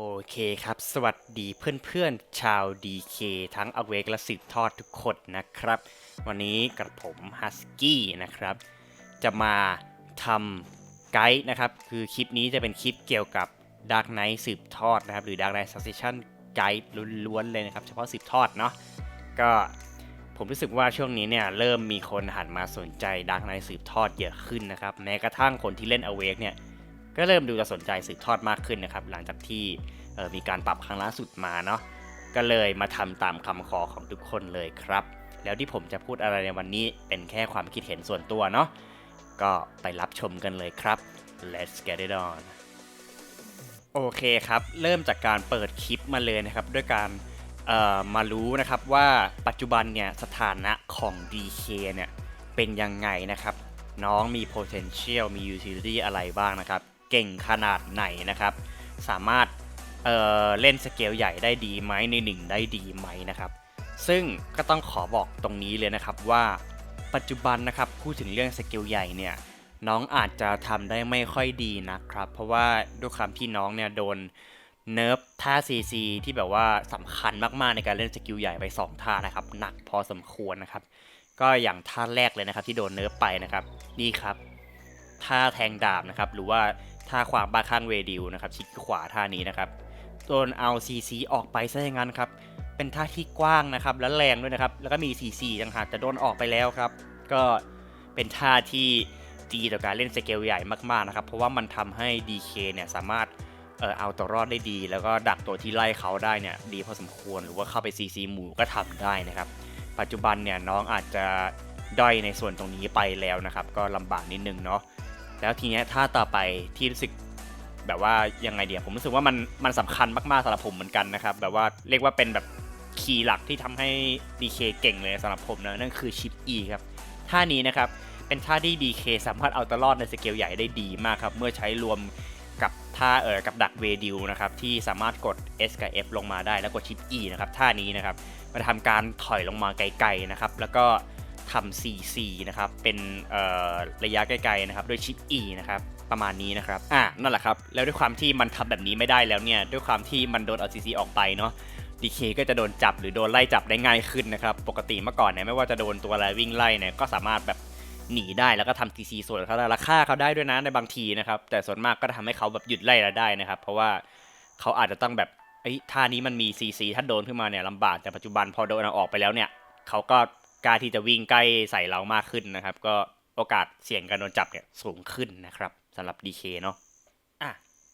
โอเคครับสวัสดีเพื่อนๆชาว DK ทั้ง Awake และสืบทอดทุกคนนะครับวันนี้กับผม Husky นะครับจะมาทำไกด์นะครับคือคลิปนี้จะเป็นคลิปเกี่ยวกับ Dark Knight สืบทอดนะครับหรือ Dark Knight Succession ไกด์ล้วนๆเลยนะครับเฉพาะสืบทอดเนาะก็ผมรู้สึกว่าช่วงนี้เนี่ยเริ่มมีคนหันมาสนใจ Dark Knight สืบทอดเยอะขึ้นนะครับแม้กระทั่งคนที่เล่น Awake เนี่ยก็เริ่มดูจะสนใจสืบทอดมากขึ้นนะครับหลังจากที่มีการปรับครั้งล่าสุดมาเนาะก็เลยมาทำตามคำขอของทุกคนเลยครับแล้วที่ผมจะพูดอะไรในวันนี้เป็นแค่ความคิดเห็นส่วนตัวเนาะก็ไปรับชมกันเลยครับ let's get it on โอเคครับเริ่มจากการเปิดคลิปมาเลยนะครับด้วยการมารู้นะครับว่าปัจจุบันเนี่ยสถานะของ DK เนี่ยเป็นยังไงนะครับน้องมี potential มี utility อะไรบ้างนะครับเก่งขนาดไหนนะครับสามารถเล่นสเกลใหญ่ได้ดีไหมในหนึ่งได้ดีไหมนะครับซึ่งก็ต้องขอบอกตรงนี้เลยนะครับว่าปัจจุบันนะครับพูดถึงเรื่องสเกลใหญ่เนี่ยน้องอาจจะทำได้ไม่ค่อยดีนะครับเพราะว่าด้วยความที่น้องเนี่ยโดนเนิร์ฟท่า CC ที่แบบว่าสำคัญมากๆในการเล่นสกิลใหญ่ไป2ท่านะครับหนักพอสมควรนะครับก็อย่างท่าแรกเลยนะครับที่โดนเนิร์ฟไปนะครับนี่ครับท่าแทงดาบนะครับหรือว่าท่าขวางบ้าข้างเวดิวนะครับชิดขวาท่านี้นะครับโดนเอา CC ออกไปซะอย่างนั้นครับเป็นท่าที่กว้างนะครับและแรงด้วยนะครับแล้วก็มี CC ต่างหากแต่โดนออกไปแล้วครับก็เป็นท่าที่ดีต่อการเล่นสเกลใหญ่มากๆนะครับเพราะว่ามันทำให้ DK เนี่ยสามารถเอาตัวรอดได้ดีแล้วก็ดักตัวที่ไล่เขาได้เนี่ยดีพอสมควรหรือว่าเข้าไป CC หมู่ก็ทำได้นะครับปัจจุบันเนี่ยน้องอาจจะด้อยในส่วนตรงนี้ไปแล้วนะครับก็ลำบากนิดนึงเนาะแล้วทีนี้ท่าต่อไปที่รู้สึกแบบว่ายังไงเดียวผมรู้สึกว่ามันสำคัญมากๆสำหรับผมเหมือนกันนะครับแบบว่าเรียกว่าเป็นแบบคีย์หลักที่ทำให้ DK เก่งเลยสำหรับผมนะนั่นคือชิป E ครับท่านี้นะครับเป็นท่าที่ DK สามารถเอาตัวรอดในสเกลใหญ่ได้ดีมากครับเมื่อใช้รวมกับท่ากับดักเวดิวนะครับที่สามารถกด S กับ F ลงมาได้แล้วกดชิป E นะครับท่านี้นะครับมาทำการถอยลงมาไกลๆนะครับแล้วก็ทำ CC นะครับเป็นระยะไกลๆนะครับด้วยชิป E นะครับประมาณนี้นะครับนั่นแหละครับแล้วด้วยความที่มันทำแบบนี้ไม่ได้แล้วเนี่ยด้วยความที่มันโดนเอา CC ออกไปเนาะ DK ก็จะโดนจับหรือโดนไล่จับได้ง่ายขึ้นนะครับปกติเมื่อก่อนเนี่ยไม่ว่าจะโดนตัวอะไรวิ่งไล่เนี่ยก็สามารถแบบหนีได้แล้วก็ทำ CC ส่วนเขาได้ราคาเขาได้ด้วยนะในบางทีนะครับแต่ส่วนมากก็ทำให้เขาแบบหยุดไล่เราได้นะครับเพราะว่าเขาอาจจะต้องแบบท่านี้มันมี CC ถ้าโดนขึ้นมาเนี่ยลำบากแต่ปัจจุบันพอโดนเอาออกไปแล้วเนี่ยเขาก็กล้าที่จะวิ่งใกล้ใส่เรามากขึ้นนะครับก็โอกาสเสี่ยงการโดนจับเนี่ยสูงขึ้นนะครับสำหรับ DK เนาะ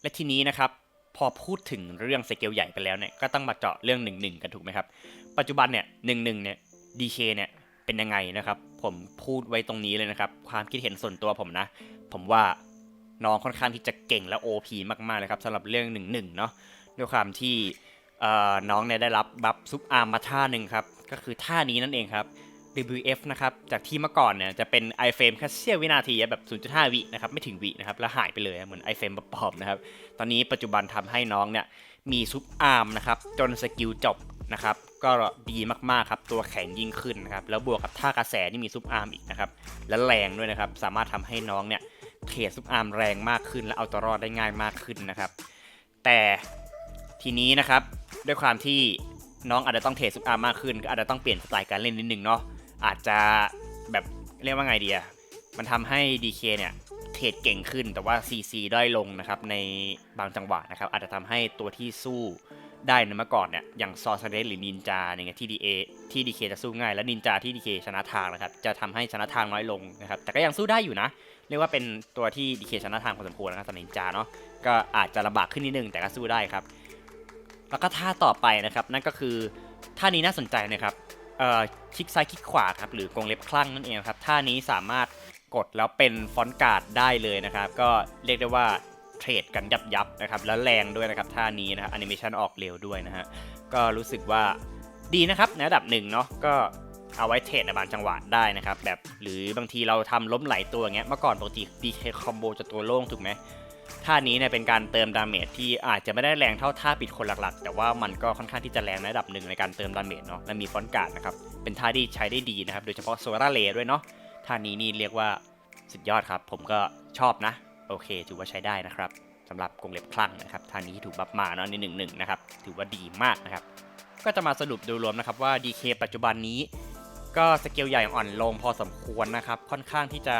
และทีนี้นะครับพอพูดถึงเรื่องสเกลใหญ่ไปแล้วเนี่ยก็ต้องมาเจาะเรื่อง1-1กันถูกไหมครับปัจจุบันเนี่ย1-1เนี่ย DK เนี่ยเป็นยังไงนะครับผมพูดไว้ตรงนี้เลยนะครับความคิดเห็นส่วนตัวผมนะผมว่าน้องค่อนข้างที่จะเก่งและ OP มากๆเลยครับสำหรับเรื่อง1-1เนาะด้วยความที่น้องเนี่ยได้รับบัฟซุปอาร์มมาท่าหนึ่งครับก็คือท่านี้นั่นเองครับ WF นะครับจากที่เมื่อก่อนเนี่ยจะเป็น iframe แค่เสี้ยววินาทีแบบ 0.5 วินะครับไม่ถึงวินะครับแล้วหายไปเลยเหมือน iframe ปลอมๆนะครับตอนนี้ปัจจุบันทำให้น้องเนี่ยมีซุปอาร์มนะครับจนสกิลจบนะครับก็ดีมากๆครับตัวแข็งยิ่งขึ้นนะครับแล้วบวกกับท่ากระแสที่มีซุปอาร์มอีกนะครับและแรงด้วยนะครับสามารถทำให้น้องเนี่ยเทรดซุปอาร์มแรงมากขึ้นและเอาตัวรอดได้ง่ายมากขึ้นนะครับแต่ทีนี้นะครับด้วยความที่น้องอาจจะต้องเทรดซุปอาร์มมากขึ้นก็อาจจะต้องเปลี่ยนสไตล์การเล่นนิดนึงเนาะอาจจะแบบเรียกว่าไงดีอะมันทำให้ DK เนี่ยเทรดเก่งขึ้นแต่ว่า CC ด้อยลงนะครับในบางจังหวะนะครับอาจจะทำให้ตัวที่สู้ได้ในเมื่อก่อนเนี่ยอย่างซอสเดสหรือนินจาเนี่ยที่ DK จะสู้ง่ายและนินจาที่ DK ชนะทางนะครับจะทำให้ชนะทางน้อยลงนะครับแต่ก็ยังสู้ได้อยู่นะเรียกว่าเป็นตัวที่ DK ชนะทางพอสมควรนะครับสำหรับนินจาเนาะก็อาจจะลำบากขึ้นนิดนึงแต่ก็สู้ได้ครับแล้วก็ท่าต่อไปนะครับนั่นก็คือท่านี้น่าสนใจนะครับคลิกซ้ายคลิกขวาครับหรือกรงเล็บคลั่งนั่นเองครับท่านี้สามารถกดแล้วเป็นฟอนต์การ์ดได้เลยนะครับก็เรียกได้ว่าเทรดกันยับนะครับแล้วแรงด้วยนะครับท่านี้นะครับแอนิเมชันออกเร็วด้วยนะฮะก็รู้สึกว่าดีนะครับในระดับหนึ่งเนาะก็เอาไว้เทรดในบางจังหวะได้นะครับแบบหรือบางทีเราทำล้มไหลตัวอย่างเงี้ยเมื่อก่อนปกติ DK คอมโบจะตัวโล่งถูกไหมท่านี้เนี่ยเป็นการเติมดาเมจที่อาจจะไม่ได้แรงเท่าท่าปิดคนหลักๆแต่ว่ามันก็ค่อนข้างที่จะแรงในระดับหนึ่งในการเติมดาเมจเนาะและมีฟอนต์การ์ดนะครับเป็นท่าที่ใช้ได้ดีนะครับโดยเฉพาะโซลาร์เลย์ด้วยเนาะท่านี้นี่เรียกว่าสุดยอดครับผมก็ชอบนะโอเคถือว่าใช้ได้นะครับ สำหรับกรงเล็บคลั่งนะครับทางนี้ถูกบัฟมาเนาะใน1-1นะครับถือว่าดีมากนะครับก็จะมาสรุปโดยรวมนะครับว่า DK ปัจจุบันนี้ก็สเกลใหญ่อ่อนลงพอสมควรนะครับค่อนข้างที่จะ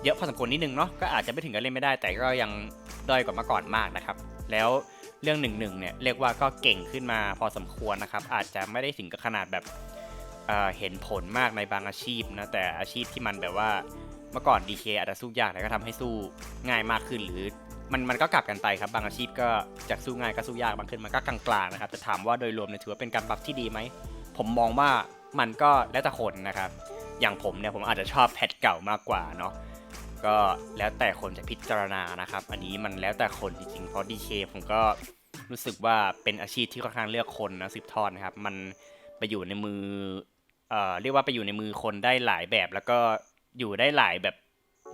เยอะพอสมควรนิดนึงเนาะก็อาจจะไม่ถึงกับเล่นไม่ได้แต่ก็ยังด้อยกว่าเมื่อก่อนมากนะครับแล้วเรื่อง1-1เนี่ยเรียกว่าก็เก่งขึ้นมาพอสมควรนะครับอาจจะไม่ได้ถึงกับขนาดแบบเห็นผลมากในบางอาชีพนะแต่อาชีพที่มันแบบว่าเมื่อก่อน DK อาจจะสู้ยากแต่ก็ทำให้สู้ง่ายมากขึ้นหรือมันก็กลับกันไปครับบางอาชีพก็จากสู้ง่ายก็สู้ยากบางขึ้นมันก็กลางๆนะครับแต่ถามว่าโดยรวมเนี่ยถือว่าเป็นการบัฟที่ดีไหมผมมองว่ามันก็แล้วแต่คนนะครับอย่างผมเนี่ยผมอาจจะชอบแพทเก่ามากกว่าเนาะก็แล้วแต่คนจะพิจารณานะครับอันนี้มันแล้วแต่คนจริงๆเพราะ DK ผมก็รู้สึกว่าเป็นอาชีพที่ค่อนข้างเลือกคนนะสืบทอดนะครับมันไปอยู่ในมือเรียกว่าไปอยู่ในมือคนได้หลายแบบแล้วก็อยู่ได้หลายแบบ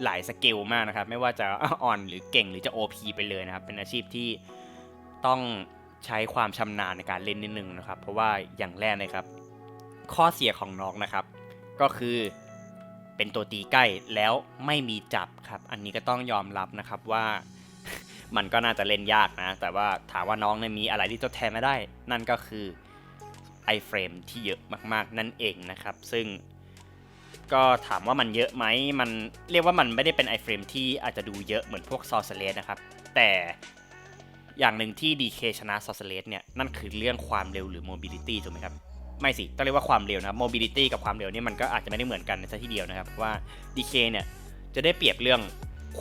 หลายสเกลมากนะครับไม่ว่าจะอ่อนหรือเก่งหรือจะ OP ไปเลยนะครับเป็นอาชีพที่ต้องใช้ความชำนาญในการเล่นนิดนึงนะครับเพราะว่าอย่างแรกเลยครับข้อเสียของน้องนะครับก็คือเป็นตัวตีใกล้แล้วไม่มีจับครับอันนี้ก็ต้องยอมรับนะครับว่า มันก็น่าจะเล่นยากนะแต่ว่าถามว่าน้องเนี่ยมีอะไรที่ทดแทนไม่ได้นั่นก็คือไอเฟรมที่เยอะมากๆนั่นเองนะครับซึ่งก็ถามว่ามันเยอะไหมมันเรียกว่ามันไม่ได้เป็นไอเฟรมที่อาจจะดูเยอะเหมือนพวกซอสเลสนะครับแต่อย่างหนึ่งที่ DK ชนะซอสเลสเนี่ยนั่นคือเรื่องความเร็วหรือ mobility ถูกไหมครับไม่สิต้องเรียกว่าความเร็วนะ mobility กับความเร็วนี่มันก็อาจจะไม่ได้เหมือนกันในซะทีเดียวนะครับว่า DK เนี่ยจะได้เปรียบเรื่อง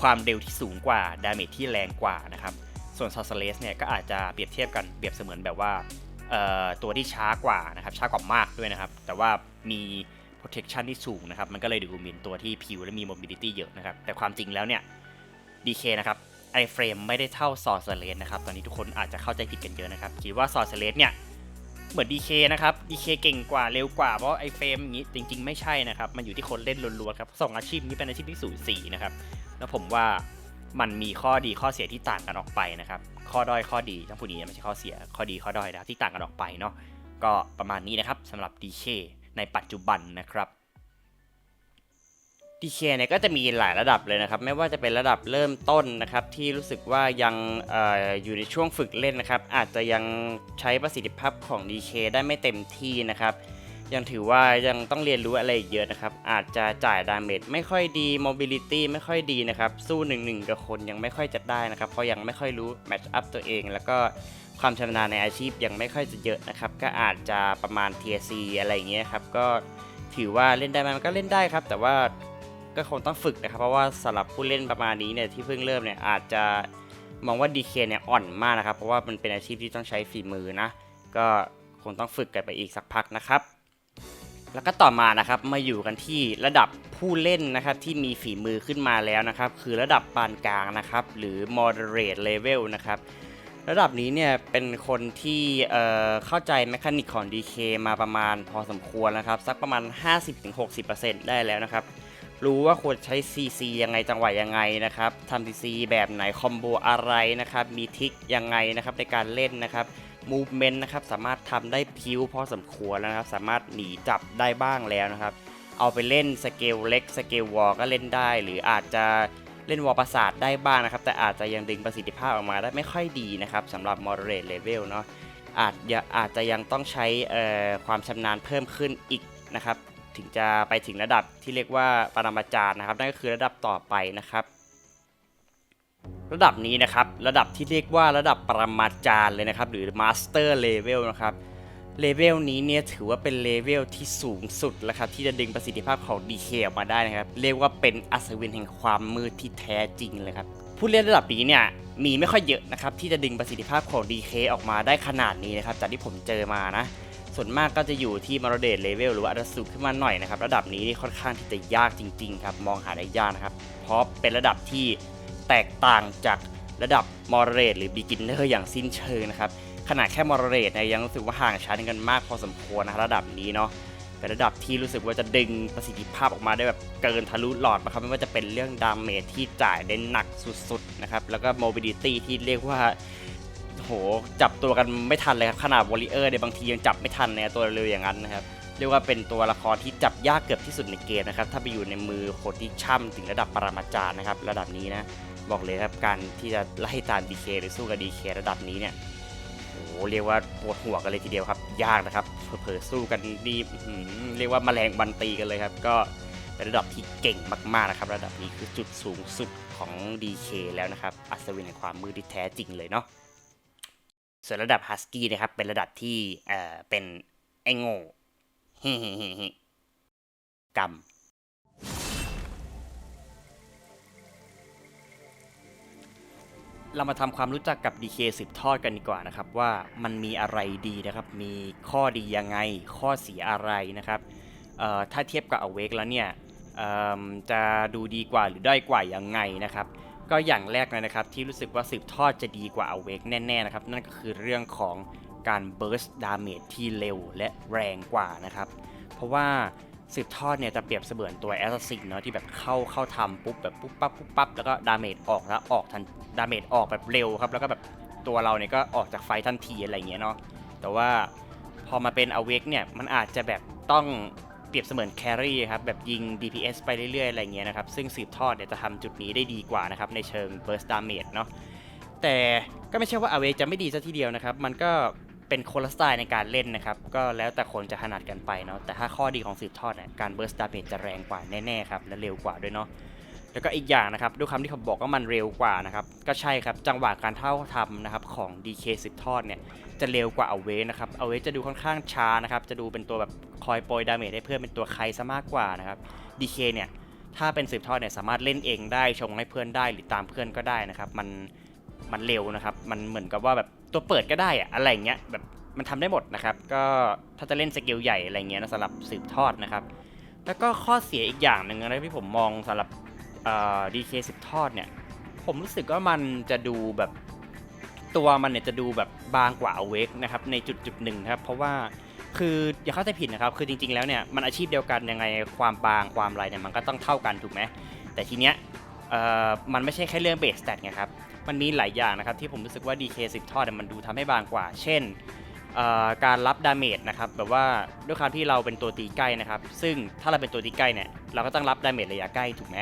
ความเร็วที่สูงกว่าดาเมจที่แรงกว่านะครับส่วนซอสเลสเนี่ยก็อาจจะเปรียบเทียบกันเปรียบเสมือนแบบว่าตัวที่ช้ากว่านะครับช้ากว่ามากด้วยนะครับแต่ว่ามี protection ที่สูงนะครับมันก็เลยดูเป็นตัวที่พิวและมี mobility เยอะนะครับแต่ความจริงแล้วเนี่ย DK นะครับไอเฟรมไม่ได้เท่าซอสเลสนะครับตอนนี้ทุกคนอาจจะเข้าใจผิดกันเยอะนะครับคิดว่าซอสเลสเนี่ยเหมือน DK นะครับ DK เก่งกว่าเร็วกว่าเพราะไอเฟรมอย่างนี้จริงๆไม่ใช่นะครับมันอยู่ที่คนเล่นล้วนๆครับ2อาชีพนี้เป็นอาชีพที่สูสีนะครับแล้วผมว่ามันมีข้อดีข้อเสียที่ต่างกันออกไปนะครับข้อด้อยข้อดีต้องพูดนี้ไม่ใช่ข้อเสียข้อดีข้อด้อยนะครับที่ต่างกันออกไปเนาะก็ประมาณนี้นะครับสำหรับ DK ในปัจจุบันนะครับ DK เนี่ยก็จะมีหลายระดับเลยนะครับไม่ว่าจะเป็นระดับเริ่มต้นนะครับที่รู้สึกว่ายังอยู่ในช่วงฝึกเล่นนะครับอาจจะยังใช้ประสิทธิภาพของ DK ได้ไม่เต็มที่นะครับยังถือว่ายังต้องเรียนรู้อะไรเยอะนะครับอาจจะจ่ายดาเมจไม่ค่อยดี mobility ไม่ค่อยดีนะครับสู้1-1กับคนยังไม่ค่อยจะได้นะครับเพราะยังไม่ค่อยรู้ match up ตัวเองแล้วก็ความชำนาญในอาชีพยังไม่ค่อยจะเยอะนะครับก็อาจจะประมาณ Tier C อะไรอย่างเงี้ยครับก็ถือว่าเล่นได้ไหมมันก็เล่นได้ครับแต่ว่าก็คงต้องฝึกนะครับเพราะว่าสำหรับผู้เล่นประมาณนี้เนี่ยที่เพิ่งเริ่มเนี่ยอาจจะมองว่า DK เนี่ยอ่อนมากนะครับเพราะว่ามันเป็นอาชีพที่ต้องใช้ฝีมือนะก็คงต้องฝึกกันไปอีกสักพักนะครับแล้วก็ต่อมานะครับมาอยู่กันที่ระดับผู้เล่นนะครับที่มีฝีมือขึ้นมาแล้วนะครับคือระดับปานกลางนะครับหรือ moderate level นะครับระดับนี้เนี่ยเป็นคนที่เข้าใจแมคานิกของ DK มาประมาณพอสมควรนะครับสักประมาณ 50-60% ได้แล้วนะครับรู้ว่าควรใช้ CC ยังไงจังหวะยังไงนะครับทำ CC แบบไหนคอมโบอะไรนะครับมีทิกยังไงนะครับในการเล่นนะครับ Movement นะครับสามารถทำได้พิ้วพอสมควรแล้วนะครับสามารถหนีจับได้บ้างแล้วนะครับเอาไปเล่นสเกลเล็กสเกลวอลก็เล่นได้หรืออาจจะเล่นวอลประสาทได้บ้างนะครับแต่อาจจะยังดึงประสิทธิภาพออกมาได้ไม่ค่อยดีนะครับสำหรับ moderate level เนาะอาจจะยังต้องใช้ความชำนาญเพิ่มขึ้นอีกนะครับถึงจะไปถึงระดับที่เรียกว่าปรมาจารย์นะครับนั่นก็คือระดับต่อไปนะครับระดับนี้นะครับระดับที่เรียกว่าระดับปรมาจารย์เลยนะครับหรือ Master Level นะครับเลเวลนี้เนี่ยถือว่าเป็นเลเวลที่สูงสุดแล้วครับที่จะดึงประสิทธิภาพของ DK ออกมาได้นะครับเรียกว่าเป็นอัศวินแห่งความมืดที่แท้จริงเลยครับผู้เล่นระดับนี้เนี่ยมีไม่ค่อยเยอะนะครับที่จะดึงประสิทธิภาพของ DK ออกมาได้ขนาดนี้นะครับจากที่ผมเจอมานะส่วนมากก็จะอยู่ที่ Moderate Level หรือว่าอัตสูงขึ้นมาหน่อยนะครับระดับนี้ค่อนข้างที่จะยากจริงๆครับมองหาได้ยากนะครับเพราะเป็นระดับที่แตกต่างจากระดับ Moderate หรือ Beginner อย่างสิ้นเชิงนะครับขนาดแค่ Moderate เนี่ยยังรู้สึกว่าห่างชั้นกันมากพอสมควรนะระดับนี้เนาะเป็นระดับที่รู้สึกว่าจะดึงประสิทธิภาพออกมาได้แบบเกินทะลุหลอดนะครับไม่ว่าจะเป็นเรื่องดาเมจที่จ่ายได้หนักสุดๆนะครับแล้วก็ Mobility ที่เรียกว่าโหจับตัวกันไม่ทันเลยครับขนาด Warrior เนี่ยบางทียังจับไม่ทันในตัวเร็วอย่างนั้นนะครับเรียกว่าเป็นตัวละครที่จับยากเกือบที่สุดในเกมนะครับถ้าไปอยู่ในมือคนที่ช่ำถึงระดับปรมาจารย์นะครับระดับนี้นะ บอกเลยครับการที่จะไล่ตาม DK หรือสู้กับ DK ระดับนี้เนี่ยโอ้เรียกว่าปวดหัวกันเลยทีเดียวครับยากนะครับเผลอๆสู้กันดีเรียกว่าแมลงวันตีกันเลยครับก็เป็นระดับที่เก่งมากๆนะครับระดับนี้คือจุดสูงสุดของ DK แล้วนะครับอัศวินแห่งความมืดที่แท้จริงเลยเนาะส่วนระดับ Husky นะครับเป็นระดับที่เป็นไอ้โง่กำ เรามาทำความรู้จักกับ DK สืบทอดกันดีกว่านะครับว่ามันมีอะไรดีนะครับมีข้อดียังไงข้อเสียอะไรนะครับถ้าเทียบกับ Awake แล้วเนี่ยจะดูดีกว่าหรือด้อยกว่ายังไงนะครับก็อย่างแรกเลยนะครับที่รู้สึกว่าสืบทอดจะดีกว่า Awake แน่ๆนะครับนั่นก็คือเรื่องของการ burst damage ที่เร็วและแรงกว่านะครับเพราะว่าสืบทอดเนี่ยจะเปรียบเสมือนตัวแอสซัสซินเนาะที่แบบเข้าทำปุ๊บแบบปุ๊บปั๊บแล้วก็ดาเมจออกแล้วออกทันดาเมจออกแบบเร็วครับแล้วก็แบบตัวเราเนี่ยก็ออกจากไฟทันทีอะไรเงี้ยเนาะแต่ว่าพอมาเป็น Awake เนี่ยมันอาจจะแบบต้องเปรียบเสมือนแครี่ครับแบบยิง DPS ไปเรื่อยๆอะไรเงี้ยนะครับซึ่งสืบทอดเนี่ยจะทำจุดนี้ได้ดีกว่านะครับในเชิง burst damage เนาะแต่ก็ไม่ใช่ว่า Awake จะไม่ดีซะทีเดียวนะครับมันก็เป็นคนละสไตล์ในการเล่นนะครับก็แล้วแต่คนจะถนัดกันไปเนาะแต่ถ้าข้อดีของสืบทอดเนี่ยการ burst damage จะแรงกว่าแน่ๆครับและเร็วกว่าด้วยเนาะแล้วก็อีกอย่างนะครับด้วยคำที่ผมบอกว่ามันเร็วกว่านะครับก็ใช่ครับจังหวะการเท่าทำนะครับของ DK สืบทอดเนี่ยจะเร็วกว่า Awake นะครับ Awake จะดูค่อนข้างช้านะครับจะดูเป็นตัวแบบคอยโปรยดาเมจให้เพื่อนเป็นตัวใครซะมากกว่านะครับ DK เนี่ยถ้าเป็นสืบทอดเนี่ยสามารถเล่นเองได้ชงให้เพื่อนได้หรือตามเพื่อนก็ได้นะครับมันเร็วนะครับมันเหมือนกับว่าแบบตัวเปิดก็ได้อะอะไรเงี้ยแบบมันทำได้หมดนะครับก็ถ้าจะเล่นสกิลใหญ่อะไรเงี้ยนะสำหรับสืบทอดนะครับแล้วก็ข้อเสียอีกอย่างหนึ่งนะที่ผมมองสำหรับDK สืบทอดเนี่ยผมรู้สึกว่ามันจะดูแบบตัวมันเนี่ยจะดูแบบบางกว่า Awake นะครับในจุดหนึ่งครับเพราะว่าคืออย่าเข้าใจผิดนะครับคือจริงๆแล้วเนี่ยมันอาชีพเดียวกันยังไงความบางความอะไรเนี่ยมันก็ต้องเท่ากันถูกไหมแต่ทีเนี้ยมันไม่ใช่แค่เรื่องเบสสแตทไงครับมันมีหลายอย่างนะครับที่ผมรู้สึกว่า DK สืบทอดมันดูทำให้บางกว่าเช่นการรับดาเมจนะครับแบบว่าด้วยความที่เราเป็นตัวตีใกล้นะครับซึ่งถ้าเราเป็นตัวตีใกล้เนี่ยเราก็ต้องรับดาเมจระยะใกล้ถูกไหม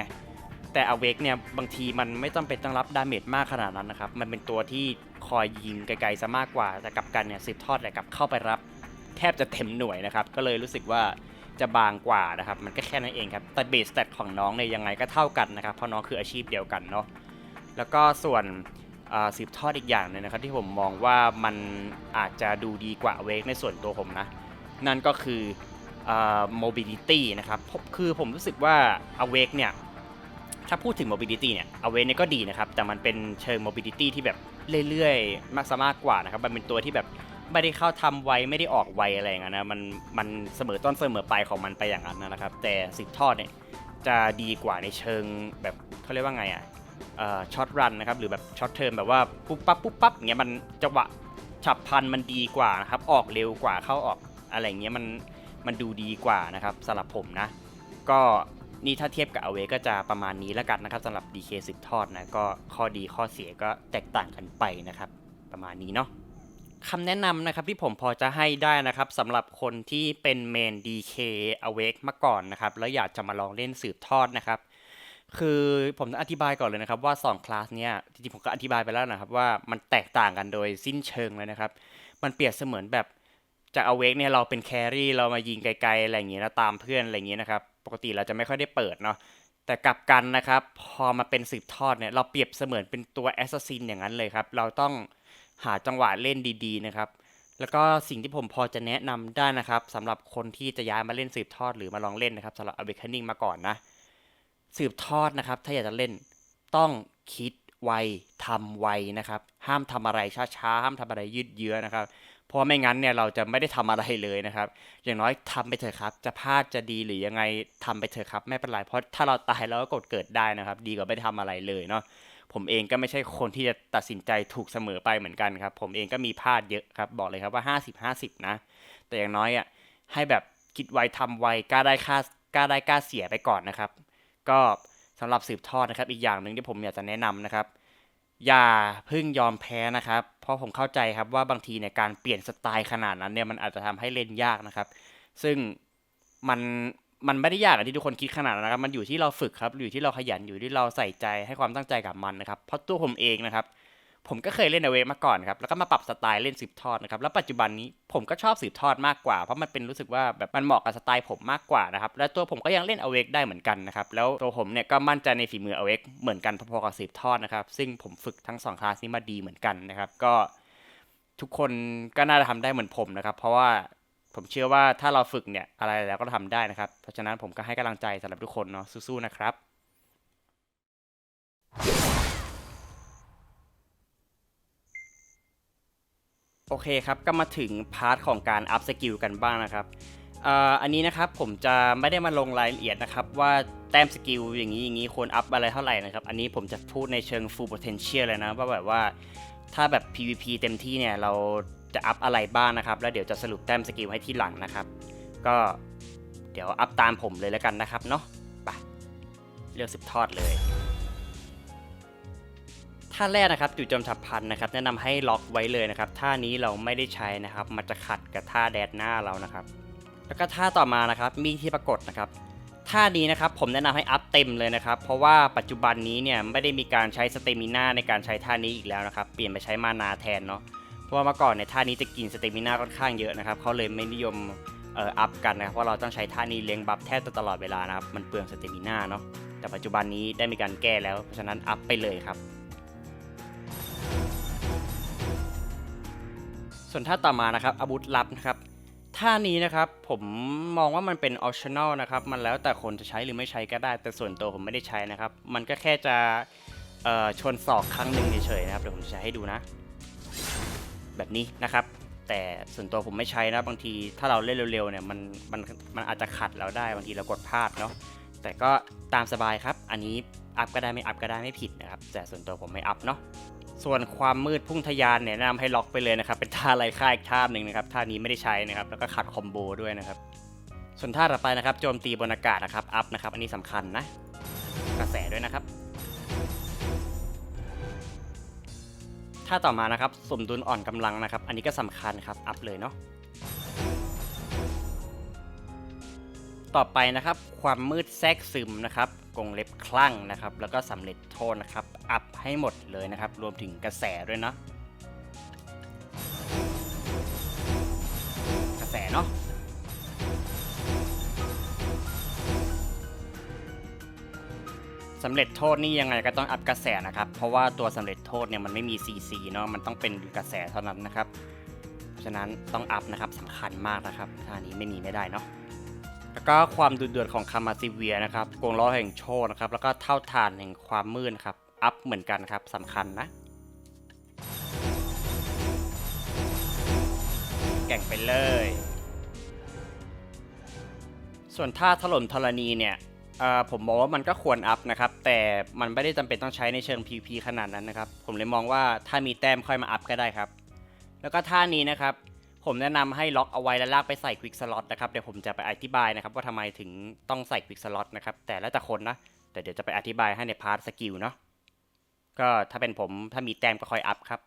แต่ Awake เนี่ยบางทีมันไม่จำเป็นต้องรับดาเมจมากขนาดนั้นนะครับมันเป็นตัวที่คอยยิงไกลๆซะมากกว่าแต่กับกันเนี่ยสืบทอดเนี่ยกับเข้าไปรับแทบจะเต็มหน่วยนะครับก็เลยรู้สึกว่าจะบางกว่านะครับมันก็แค่นั้นเองครับแต่เบสสแตทของน้องเนี่ยยังไงก็เท่ากันนะครับเพราะน้องคืออาชีพเดียวกันเนาะแล้วก็ส่วนสืบทอดอีกอย่างนึงนะครับที่ผมมองว่ามันอาจจะดูดีกว่า Awake ในส่วนตัวผมนะนั่นก็คือmobility นะครับคือผมรู้สึกว่า Awake เนี่ยถ้าพูดถึง mobility เนี่ย Awake เนี่ยก็ดีนะครับแต่มันเป็นเชิง mobility ที่แบบเรื่อยๆมากกว่านะครับมันเป็นตัวที่แบบไม่ได้เข้าทำไวไม่ได้ออกไวอะไรอย่างเงี้ยนะมันเสมอต้นเสมอปลายของมันไปอย่างนั้นนะครับแต่สืบทอดเนี่ยจะดีกว่าในเชิงแบบเขาเรียกว่าไงอ่ะช็อตรันนะครับหรือแบบช็อตเทอมแบบว่าปุ๊บปั๊บอย่างเงี้ยมันจังหวะฉับพลันมันดีกว่านะครับออกเร็วกว่าเข้าออกอะไรเงี้ยมันดูดีกว่านะครับสำหรับผมนะก็นี่ถ้าเทียบกับ Awake ก็จะประมาณนี้แล้วกันนะครับสำหรับ DK สืบทอดนะก็ข้อดีข้อเสียก็แตกต่างกันไปนะครับประมาณนี้เนาะคำแนะนำนะครับที่ผมพอจะให้ได้นะครับสำหรับคนที่เป็นเมน DK Awake มาก่อนนะครับแล้วอยากจะมาลองเล่นสืบทอดนะครับคือผมต้องอธิบายก่อนเลยนะครับว่า2คลาสเนี้ยจริงๆผมก็อธิบายไปแล้วนะครับว่ามันแตกต่างกันโดยสิ้นเชิงเลยนะครับมันเปรียบเสมือนแบบจาก Awake เนี่ยเราเป็นแครี่เรามายิงไกลๆอะไรอย่างเงี้ยนะตามเพื่อนอะไรอย่างเงี้ยนะครับปกติเราจะไม่ค่อยได้เปิดเนาะแต่กลับกันนะครับพอมาเป็นสืบทอดเนี่ยเราเปรียบเสมือนเป็นตัวแอสซัสซินอย่างนั้นเลยครับเราต้องหาจังหวะเล่นดีๆนะครับแล้วก็สิ่งที่ผมพอจะแนะนำได้นะครับสำหรับคนที่จะย้ายมาเล่นสืบทอดหรือมาลองเล่นนะครับสำหรับ Awakening มาก่อนนะ สืบทอดนะครับถ้าอยากจะเล่นต้องคิดไวทำไวนะครับห้ามทำอะไรช้าๆห้ามทำอะไรยืดเยื้อนะครับเพราะไม่งั้นเนี่ยเราจะไม่ได้ทำอะไรเลยนะครับอย่างน้อยทำไปเถอะครับจะพลาดจะดีหรือยังไงทำไปเถอะครับไม่เป็นไรเพราะถ้าเราตายเราก็กดเกิดได้นะครับดีกว่าไม่ทำอะไรเลยเนาะผมเองก็ไม่ใช่คนที่จะตัดสินใจถูกเสมอไปเหมือนกันครับผมเองก็มีพลาดเยอะครับบอกเลยครับว่า50-50นะแต่อย่างน้อยอ่ะให้แบบคิดไวทำไวกล้าเสียไปก่อนนะครับ ก็สำหรับสืบทอดนะครับอีกอย่างหนึ่งที่ผมอยากจะแนะนำนะครับอย่าเพิ่งยอมแพ้นะครับเพราะผมเข้าใจครับว่าบางทีในการเปลี่ยนสไตล์ขนาดนั้นเนี่ยมันอาจจะทำให้เล่นยากนะครับซึ่งมัน มันไม่ได้ยากอย่างที่ทุกคนคิดขนาดนั้นนะครับมันอยู่ที่เราฝึกครับอยู่ที่เราขยันอยู่ที่เราใส่ใจให้ความตั้งใจกับมันนะครับเพราะตัวผมเองนะครับผมก็เคยเล่นอเวกมาก่อนครับแล้วก็มาปรับสไตล์เล่นสืบทอดนะครับแล้วปัจจุบันนี้ผมก็ชอบสืบทอดมากกว่าเพราะมันเป็นรู้สึกว่าแบบมันเหมาะกับสไตล์ผมมากกว่านะครับและตัวผมก็ยังเล่นอเวกได้เหมือนกันนะครับแล้วตัวผมเนี่ยก็มั่นใจในฝีมืออเวกเหมือนกันพอๆกับสืบทอดนะครับซึ่งผมฝึกทั้ง2คลาสนี้มาดีเหมือนกันนะครับก็ทุกคนก็น่าจะทำได้เหมือนผมนะครับเพราะว่าผมเชื่อว่าถ้าเราฝึกเนี่ยอะไรแล้วก็ทำได้นะครับเพราะฉะนั้นผมก็ให้กำลังใจสำหรับทุกคนเนาะสู้ๆนะครับ โอเคครับก็มาถึงพาร์ทของการอัพสกิลกันบ้างนะครับอันนี้นะครับผมจะไม่ได้มาลงรายละเอียดนะครับว่าแต้มสกิลอย่างนี้ควรอัพอะไรเท่าไหร่นะครับอันนี้ผมจะพูดในเชิง full potential เลยนะว่าแบบว่าถ้าแบบ PVP เต็มที่เนี่ยเราจะอัพอะไรบ้างนะครับแล้วเดี๋ยวจะสรุปแต้มสกิลให้ที่หลังนะครับก็เดี๋ยวอัพตามผมเลยแล้วกันนะครับเนาะไปเลือกสืบทอดเลยท่าแรกนะครับจู่โจมฉับพลันนะครับแนะนำให้ล็อกไว้เลยนะครับท่านี้เราไม่ได้ใช้นะครับมันจะขัดกับท่าแดดหน้าเรานะครับแล้วก็ท่าต่อมานะครับมีที่ปรากฏนะครับท่านี้นะครับผมแนะนำให้อัพเต็มเลยนะครับเพราะว่าปัจจุบันนี้เนี่ยไม่ได้มีการใช้สเตมิน่าในการใช้ท่านี้อีกแล้วนะครับเปลี่ยนไปใช้มานาแทนเนาะเพราะว่าเมื่อก่อนเนี่ยท่านี้จะกินสเตมิน่าค่อนข้างเยอะนะครับเขาเลยไม่นิยมอัพกันนะครับเพราะเราต้องใช้ท่านี้เลี้ยงบัฟแทบตลอดเวลานะครับมันเปลืองสเตมิน่าเนาะแต่ปัจจุบันนี้ได้มีการแก้แล้วเพราะฉะนั้นอัพไปเลยครับส่วนท่าต่อมานะครับอาวุธลับนะครับท่านี้นะครับผมมองว่ามันเป็น optional นะครับมันแล้วแต่คนจะใช้หรือไม่ใช้ก็ได้แต่ส่วนตัวผมไม่ได้ใช้นะครับมันก็แค่จะชนศอกครั้งหนึ่งเฉยๆนะครับเดี๋ยวผมจะใช้ให้ดูนะแบบนี้นะครับแต่ส่วนตัวผมไม่ใช้นะบางทีถ้าเราเล่นเร็วๆเนี่ยมันอาจจะขัดเราได้บางทีเรากดพลาดเนาะแต่ก็ตามสบายครับอันนี้อัพก็ได้ไม่อัพก็ได้ไม่ผิดนะครับแต่ส่วนตัวผมไม่อัพเนาะ ส่วนความมืดพุ่งทะยานเนี่ยแนะนำให้ล็อกไปเลยนะครับเป็นท่าไร้ค่าอีกท่าหนึ่งนะครับท่านี้ไม่ได้ใช้นะครับแล้วก็ขัดคอมโบด้วยนะครับส่วนท่าต่อไปนะครับโจมตีบนอากาศนะครับอัพนะครับอันนี้สำคัญนะกระแสด้วยนะครับท่าต่อมานะครับสมดุลอ่อนกำลังนะครับอันนี้ก็สำคัญครับอัพเลยเนาะต่อไปนะครับความมืดแทรกซึมนะครับกรงเล็บคลั่งนะครับแล้วก็สำเร็จโทษนะครับอัพให้หมดเลยนะครับรวมถึงกระแสด้วยนะกระแสเนาะ สำเร็จโทษนี่ยังไงก็ต้องอัพกระแสนะครับเพราะว่าตัวสำเร็จโทษเนี่ยมันไม่มี CC เนาะมันต้องเป็นกระแสเท่านั้นนะครับเพราะฉะนั้นต้องอัพนะครับสำคัญมากนะครับท่านี้ไม่มีไม่ได้เนาะแล้วก็ความดุเดือดของคามาซิเวียนะครับกงล้อแห่งโชคนะครับแล้วก็เท่าฐานแห่งความมืดครับอัพเหมือนกันครับสำคัญนะแก่งไปเลยส่วนท่าถล่มธรณีเนี่ยผมมองว่ามันก็ควรอัพนะครับแต่มันไม่ได้จำเป็นต้องใช้ในเชิง PVP ขนาดนั้นนะครับผมเลยมองว่าถ้ามีแต้มค่อยมาอัพก็ได้ครับแล้วก็ท่านี้นะครับผมแนะนำให้ล็อกเอาไว้แล้วลากไปใส่ควิกสล็อตนะครับเดี๋ยวผมจะไปอธิบายนะครับว่าทำไมถึงต้องใส่ควิกสล็อตนะครับแต่แล้วแต่คนนะแต่เดี๋ยวจะไปอธิบายให้ในพาร์ทสกิลเนาะก็ถ้าเป็นผมถ้ามีแต้มก็ค่อยอัพครับ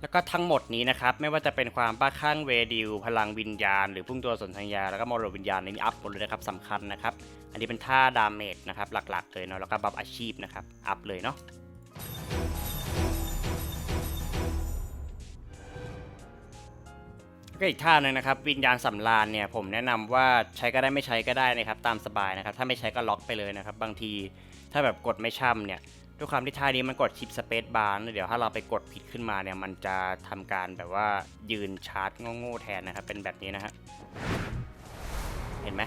แล้วก็ทั้งหมดนี้นะครับไม่ว่าจะเป็นความบ้าคลั่งเวดิลพลังวิญญาณหรือพุ่งตัวสนทนาแล้วก็มรดกวิญญาณในนี้อัพหมดเลยนะครับสำคัญนะครับอันนี้เป็นท่าดาเมจนะครับหลักๆเลยเนาะแล้วก็บัฟอาชีพนะครับอัพเลยเนาะก็อีกท่านึงนะครับวิญญาณสำราญเนี่ยผมแนะนำว่าใช้ก็ได้ไม่ใช้ก็ได้นะครับตามสบายนะครับถ้าไม่ใช้ก็ล็อกไปเลยนะครับบางทีถ้าแบบกดไม่ช่ำเนี่ยด้วยความที่ท่านี้มันกดชิปสเปซบาร์เดี๋ยวถ้าเราไปกดผิดขึ้นมาเนี่ยมันจะทำการแบบว่ายืนชาร์จโง่ๆแทนนะครับเป็นแบบนี้นะฮะเห็นไหม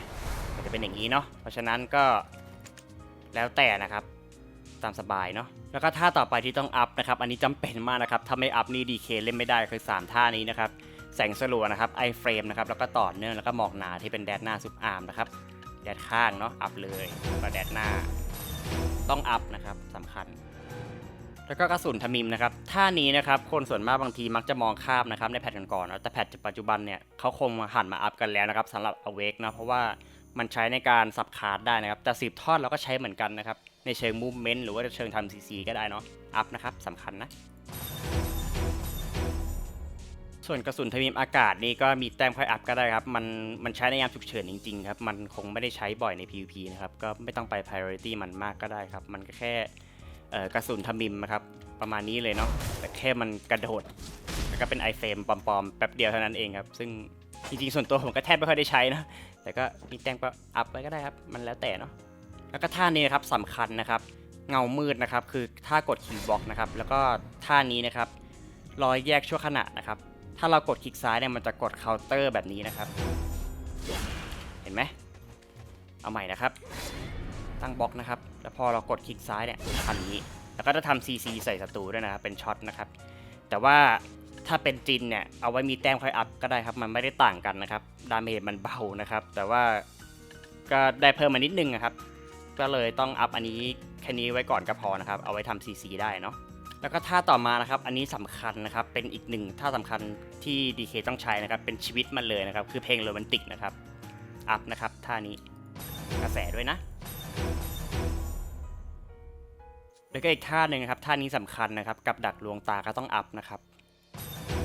มันจะเป็นอย่างนี้เนาะเพราะฉะนั้นก็แล้วแต่นะครับตามสบายเนาะแล้วก็ท่าต่อไปที่ต้องอัพนะครับอันนี้จำเป็นมากนะครับถ้าไม่อัพนี่ดีเคเล่นไม่ได้คือ3ท่านี้นะครับแสงสลัวนะครับไอเฟรมนะครับแล้วก็ต่อเนื่องแล้วก็หมอกหนาที่เป็นแดดหน้าซุปอาร์มนะครับแดดข้างเนาะอัพเลยแล้วก็แดดหน้าต้องอัพนะครับสำคัญแล้วก็กระสุนทมิมนะครับท่านี้นะครับคนส่วนมากบางทีมักจะมองข้ามนะครับในแพทก่อนๆนะแต่แพทปัจจุบันเนี่ยเขาคงหันมาอัพกันแล้วนะครับสำหรับ Awake นะเพราะว่ามันใช้ในการสับคาร์ดได้นะครับแต่สืบทอดเราก็ใช้เหมือนกันนะครับในเชิงมูฟเมนต์หรือว่าเชิงทำ CC ก็ได้เนาะอัพนะครับสำคัญนะ ส่วนกระสุนทมิมอากาศนี่ก็มีแต้มค่อยอัพก็ได้ครับมันใช้ในยามฉุกเฉินจริงๆครับมันคงไม่ได้ใช้บ่อยใน PVP นะครับก็ไม่ต้องไป priority มันมากก็ได้ครับมันก็แค่กระสุนทมิมนะครับประมาณนี้เลยเนาะแต่แค่มันกระโดดแล้วก็เป็นไอเฟรมปลอมๆแป๊บเดียวเท่านั้นเองครับซึ่งจริงๆส่วนตัวผมก็แทบไม่ค่อยได้ใช้นะแต่ก็มีแต้มก็อัพไว้ก็ได้ครับมันแล้วแต่เนาะแล้วก็ท่านี้นะครับสำคัญนะครับเงามืดนะครับคือท่ากดคีย์บล็อกนะครับแล้วก็ท่านี้นะครับรอยแยกชั่วขณะนะครับถ้าเรากดคลิกซ้ายเนี่ยมันจะกดเคาน์เตอร์แบบนี้นะครับเห็นไหมเอาใหม่นะครับตั้งบล็อกนะครับแล้วพอเรากดคลิกซ้ายเนี่ยทำนี้แล้วก็จะทำ CC ใส่ศัตรูด้วยนะครับเป็นช็อตนะครับแต่ว่าถ้าเป็นจินเนี่ยเอาไว้มีแต้มค่อยอัพก็ได้ครับมันไม่ได้ต่างกันนะครับดาเมจมันเบานะครับแต่ว่าก็ได้เพิ่มมานิดนึงนะครับก็เลยต้องอัพอันนี้แค่นี้ไว้ก่อนก็พอนะครับเอาไว้ทำ CC ได้เนาะแล้วก็ท่าต่อมานะครับอันนี้สำคัญนะครับเป็นอีกหนึ่งท่าสำคัญที่ DK ต้องใช้นะครับเป็นชีวิตมันเลยนะครับคือเพลงโรแมนติกนะครับอัพนะครับท่านี้กระแสด้วยนะแล้วก็อีกท่าหนึ่งนะครับท่านี้สำคัญนะครับกับดักลวงตาก็ต้องอัพนะครับ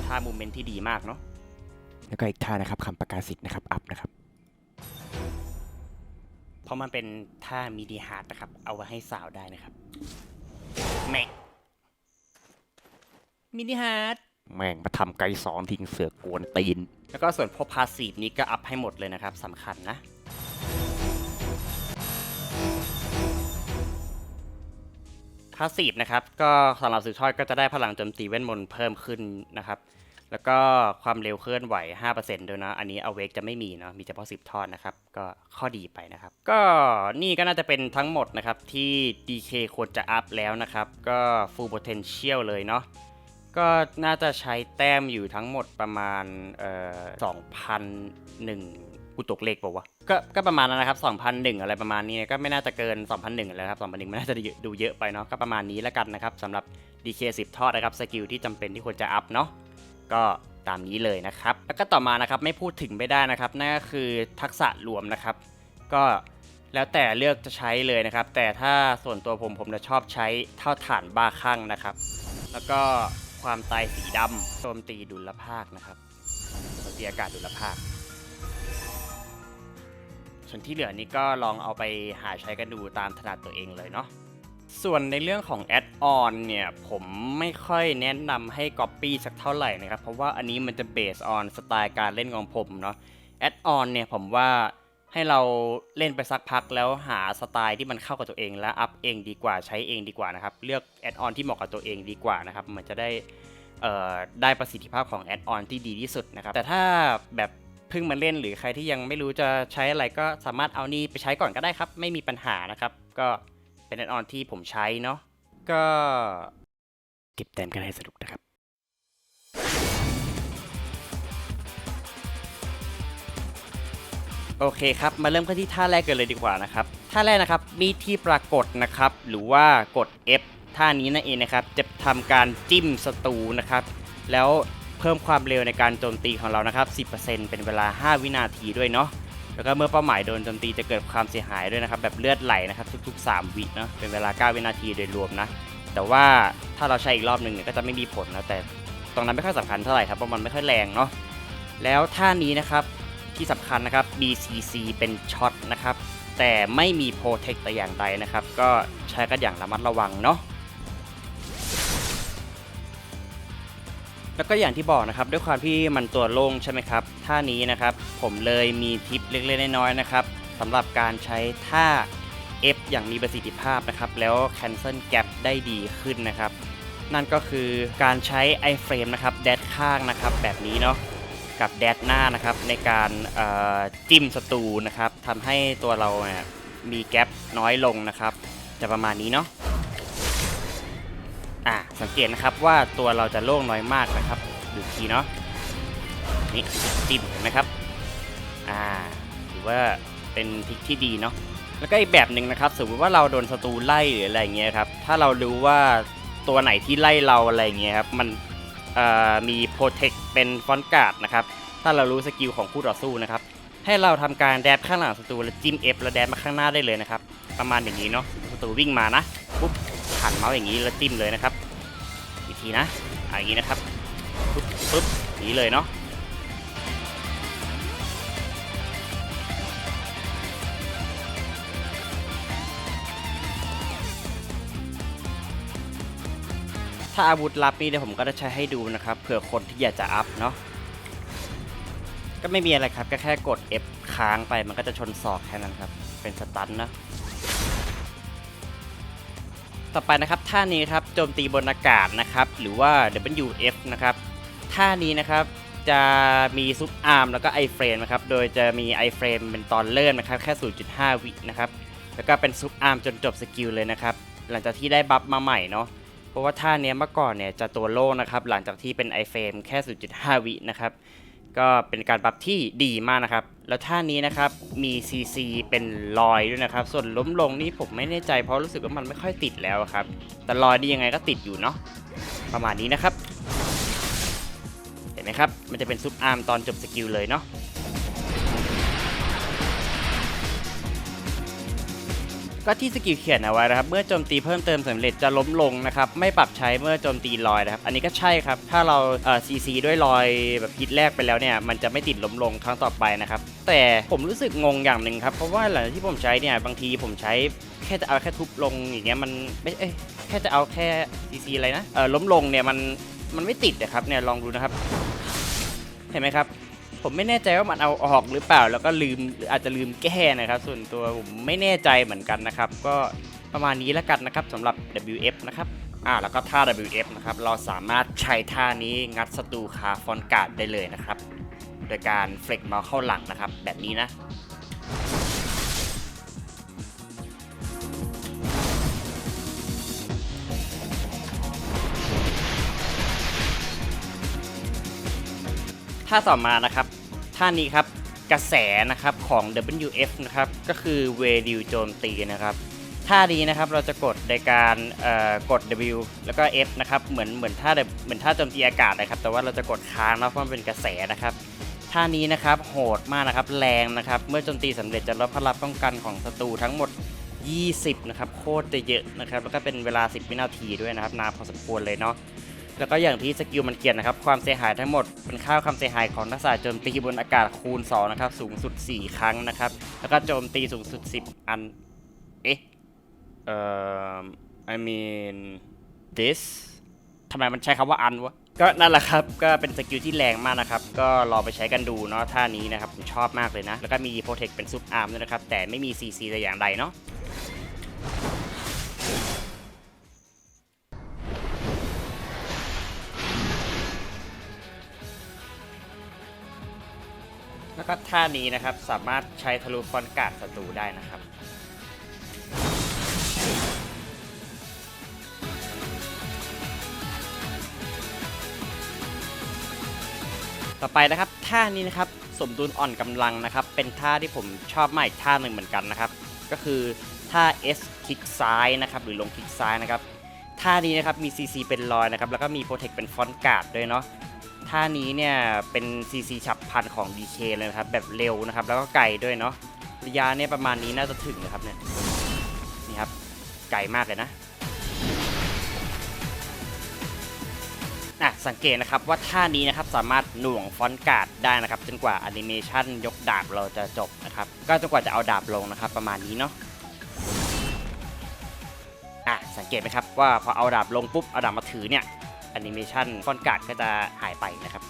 ท่ามูเมนต์ที่ดีมากเนาะแล้วก็อีกท่านะครับคำประกาศสิทธิ์นะครับอัพนะครับเพราะมันเป็นท่ามีดีฮาร์ดนะครับเอาไว้ให้สาวได้นะครับแม่มินิฮาร์ดแม่งมาทำไกสองทิ้งเสือกกวนตีนแล้วก็ส่วนพวกพาสซีฟนี้ก็อัพให้หมดเลยนะครับสำคัญนะพาสซีฟนะครับก็สำหรับสืบทอดก็จะได้พลังโจมตีเวทมนต์เพิ่มขึ้นนะครับแล้วก็ความเร็วเคลื่อนไหว 5% ด้วยนะอันนี้เอาเวกจะไม่มีเนาะมีเฉพาะสืบทอดนะครับก็ข้อดีไปนะครับก็นี่ก็น่าจะเป็นทั้งหมดนะครับที่ DK ควรจะอัพแล้วนะครับก็ full potential เลยเนาะก็น่าจะใช้แต้มอยู่ทั้งหมดประมาณ2,001กูตกเลขเปล่าวะก็ประมาณนั้นนะครับ2,001อะไรประมาณนี้ก็ไม่น่าจะเกิน2,001แล้วครับ2,001ไม่น่าจะดูเยอะไปเนาะก็ประมาณนี้แล้วกันนะครับสำหรับ DK 10 ทอดนะครับสกิลที่จำเป็นที่ควรจะอัพเนาะก็ตามนี้เลยนะครับแล้วก็ต่อมานะครับไม่พูดถึงไม่ได้นะครับนั่นก็คือทักษะรวมนะครับก็แล้วแต่เลือกจะใช้เลยนะครับแต่ถ้าส่วนตัวผมจะชอบใช้เท่าฐานบ้าคลั่งนะครับแล้วก็ความตายสีดำโจมตีดุลภาคนะครับโจมตีอากาศดุลภาคส่วนที่เหลือนี้ก็ลองเอาไปหาใช้กันดูตามถนัดตัวเองเลยเนาะส่วนในเรื่องของแอดออนเนี่ยผมไม่ค่อยแนะนำให้ Copy สักเท่าไหร่นะครับเพราะว่าอันนี้มันจะเบสออนสไตล์การเล่นของผมเนาะแอดออนเนี่ยผมว่าให้เราเล่นไปสักพักแล้วหาสไตล์ที่มันเข้ากับตัวเองและอัพเองดีกว่าใช้เองดีกว่านะครับเลือกแอดออนที่เหมาะกับตัวเองดีกว่านะครับมันจะได้ประสิทธิภาพของแอดออนที่ดีที่สุดนะครับแต่ถ้าแบบเพิ่งมาเล่นหรือใครที่ยังไม่รู้จะใช้อะไรก็สามารถเอานี่ไปใช้ก่อนก็ได้ครับไม่มีปัญหานะครับก็เป็นแอดออนที่ผมใช้เนาะก็เก็บแต้มกันให้สนุกนะครับโอเคครับมาเริ่มกันที่ท่าแรกกันเลยดีกว่านะครับท่าแรกนะครับมีที่ปรากฏนะครับหรือว่ากด F ท่านี้นั่นเองนะครับจะทำการจิ้มศัตรูนะครับแล้วเพิ่มความเร็วในการโจมตีของเรานะครับ 10% เป็นเวลา 5 วินาทีด้วยเนาะแล้วก็เมื่อเป้าหมายโดนโจมตีจะเกิดความเสียหายด้วยนะครับแบบเลือดไหลนะครับทุกๆ3วิเนาะเป็นเวลา9 วินาทีโดยรวมนะแต่ว่าถ้าเราใช้อีกรอบหนึ่งเนี่ยก็จะไม่มีผลนะแต่ตรงนั้นไม่ค่อยสำคัญเท่าไหร่ครับเพราะมันไม่ค่อยแรงเนาะแล้วท่านี้นะครับที่สำคัญนะครับ BCC เป็นช็อตนะครับแต่ไม่มีโปรเทคแต่อย่างใดนะครับก็ใช้กันอย่างระมัดระวังเนาะแล้วก็อย่างที่บอกนะครับด้วยความที่มันตัวโล่งใช่ไหมครับท่านี้นะครับผมเลยมีทิปเล็กๆน้อยๆนะครับสำหรับการใช้ท่า F อย่างมีประสิทธิภาพนะครับแล้ว cancel gap ได้ดีขึ้นนะครับนั่นก็คือการใช้ iframe นะครับแดดข้างนะครับแบบนี้เนาะกับแดดหน้านะครับในการจิ้มศัตรูนะครับทำให้ตัวเราเนี่ยมีแกปน้อยลงนะครับจะประมาณนี้เนาะสังเกตนะครับว่าตัวเราจะโล่งน้อยมากนะครับดูทีเนาะนี่จิ้มเห็นไหมครับถือว่าเป็นทริคที่ดีเนาะแล้วก็อีกแบบหนึ่งนะครับสมมติว่าเราโดนศัตรูไล่หรืออะไรเงี้ยครับถ้าเรารู้ว่าตัวไหนที่ไล่เราอะไรเงี้ยครับมันมีโปรเทคเป็นฟอนต์การ์ดนะครับถ้าเรารู้สกิลของคู่ต่อสู้นะครับให้เราทำการแดบข้างหลังศัตรูแล้วจิ้ม F แล้วแดบมาข้างหน้าได้เลยนะครับประมาณอย่างนี้เนาะศัตรูวิ่งมานะปุ๊บหันเมาส์อย่างนี้แล้วจิ้มเลยนะครับอีกทีนะอย่างนี้นะครับ ปึ๊บหนีเลยเนาะถ้าอาวุธลับนี้เดี๋ยวผมก็จะใช้ให้ดูนะครับเผื่อคนที่อยากจะอัพเนาะก็ไม่มีอะไรครับก็แค่กด F ค้างไปมันก็จะชนศอกแค่นั้นครับเป็นสตันนะต่อไปนะครับท่านี้ครับโจมตีบนอากาศนะครับหรือว่า WF นะครับท่านี้นะครับจะมีซุปอาร์มแล้วก็ไอเฟรมนะครับโดยจะมีไอเฟรมเป็นตอนเริ่มนะครับแค่ 0.5 วินะครับแล้วก็เป็นซุปอาร์มจนจบสกิลเลยนะครับหลังจากที่ได้บัฟมาใหม่เนาะเพราะว่าท่านี้เมื่อก่อนเนี่ยจะตัวโล่นะครับหลังจากที่เป็นไอเฟรมแค่ 0.5 วินะครับก็เป็นการบัฟที่ดีมากนะครับแล้วท่านี้นะครับมี CC เป็นรอยด้วยนะครับส่วนล้มลงนี่ผมไม่แน่ใจเพราะรู้สึกว่ามันไม่ค่อยติดแล้วครับแต่รอยนี่ยังไงก็ติดอยู่เนาะประมาณนี้นะครับเห็นไหมครับมันจะเป็นซุปอาร์มตอนจบสกิลเลยเนาะก็ที่สกิลเขียนเอาไว้นะครับเมื่อโจมตีเพิ่มเติมสำเร็จจะล้มลงนะครับไม่ปรับใช้เมื่อโจมตีลอยนะครับอันนี้ก็ใช่ครับถ้าเราCC ด้วยลอยแบบฮิตแรกไปแล้วเนี่ยมันจะไม่ติดล้มลงครั้งต่อไปนะครับแต่ผมรู้สึกงงอย่างหนึ่งครับเพราะว่าหลังที่ผมใช้เนี่ยบางทีผมใช้แค่จะเอาแค่ทุบลงอย่างเงี้ยมันไม่แค่จะเอาแค่ CC อะไรนะล้มลงเนี่ยมันไม่ติดนะครับเนี่ยลองดูนะครับเห็นไหมครับผมไม่แน่ใจว่ามันเอาออกหรือเปล่าแล้วก็ลืมหรืออาจจะลืมแก้นะครับส่วนตัวผมไม่แน่ใจเหมือนกันนะครับก็ประมาณนี้แล้วกันนะครับสำหรับ WF นะครับแล้วก็ท่า WF นะครับเราสามารถใช้ท่านี้งัดศัตรูคาฟอนการ์ดได้เลยนะครับโดยการเฟล็กเมาส์เข้าหลังนะครับแบบนี้นะท่าต่อมานะครับท่านี้ครับกระแสนะครับของ WF นะครับก็คือเวดิวโจมตีนะครับท่านี้นะครับเราจะกดในการกด W แล้วก็ F นะครับเหมือนท่าโจมตีอากาศนะครับแต่ว่าเราจะกดค้างนะเพราะมันเป็นกระแสนะครับท่านี้นะครับโหดมากนะครับแรงนะครับเมื่อโจมตีสำเร็จจะลดพลังป้องกันของศัตรูทั้งหมด20นะครับโคตรจะเยอะนะครับแล้วก็เป็นเวลา10 วินาทีด้วยนะครับนานพอสมควรเลยเนาะแล้วก็อย่างที่สกิลมันเขียนนะครับความเสียหายทั้งหมดเป็นค่าความเสียหายของทักษะโจมตีบนอากาศคูณ2นะครับสูงสุด4 ครั้งนะครับแล้วก็โจมตีสูงสุด10 อันI mean this ทำไมมันใช้คำว่าอันวะก็นั่นแหละครับก็เป็นสกิลที่แรงมากนะครับก็ลองไปใช้กันดูเนาะท่านี้นะครับผมชอบมากเลยนะแล้วก็มีโปรเทคเป็นซุปอาร์มด้วยนะครับแต่ไม่มี CC แต่อย่างใดเนาะแล้วก็ท่านี้นะครับสามารถใช้ทะลุฟอนการ์ดศัตรูได้นะครับต่อไปนะครับท่านี้นะครับสมดุลอ่อนกำลังนะครับเป็นท่าที่ผมชอบมากอีกท่าหนึ่งเหมือนกันนะครับก็คือท่า S คลิกซ้ายนะครับหรือลงคลิกซ้ายนะครับท่านี้นะครับมี CC เป็นรอยนะครับแล้วก็มีโปรเทคเป็นฟอนการ์ดด้วยเนาะท่านี้เนี่ยเป็น CC ฉับพลันของ DK เลยนะครับแบบเร็วนะครับแล้วก็ไกลด้วยเนาะระยะเนี่ยประมาณนี้น่าจะถึงนะครับเนี่ยนี่ครับไกลมากเลยนะสังเกตนะครับว่าท่านี้นะครับสามารถหน่วงฟอนต์การ์ดได้นะครับจนกว่าแอนิเมชันยกดาบเราจะจบนะครับก็จนกว่าจะเอาดาบลงนะครับประมาณนี้เนาะสังเกตไหมครับว่าพอเอาดาบลงปุ๊บเอาดาบมาถือเนี่ยแอนิเมชันฟอนต์การ์ดก็จะหายไปนะครับ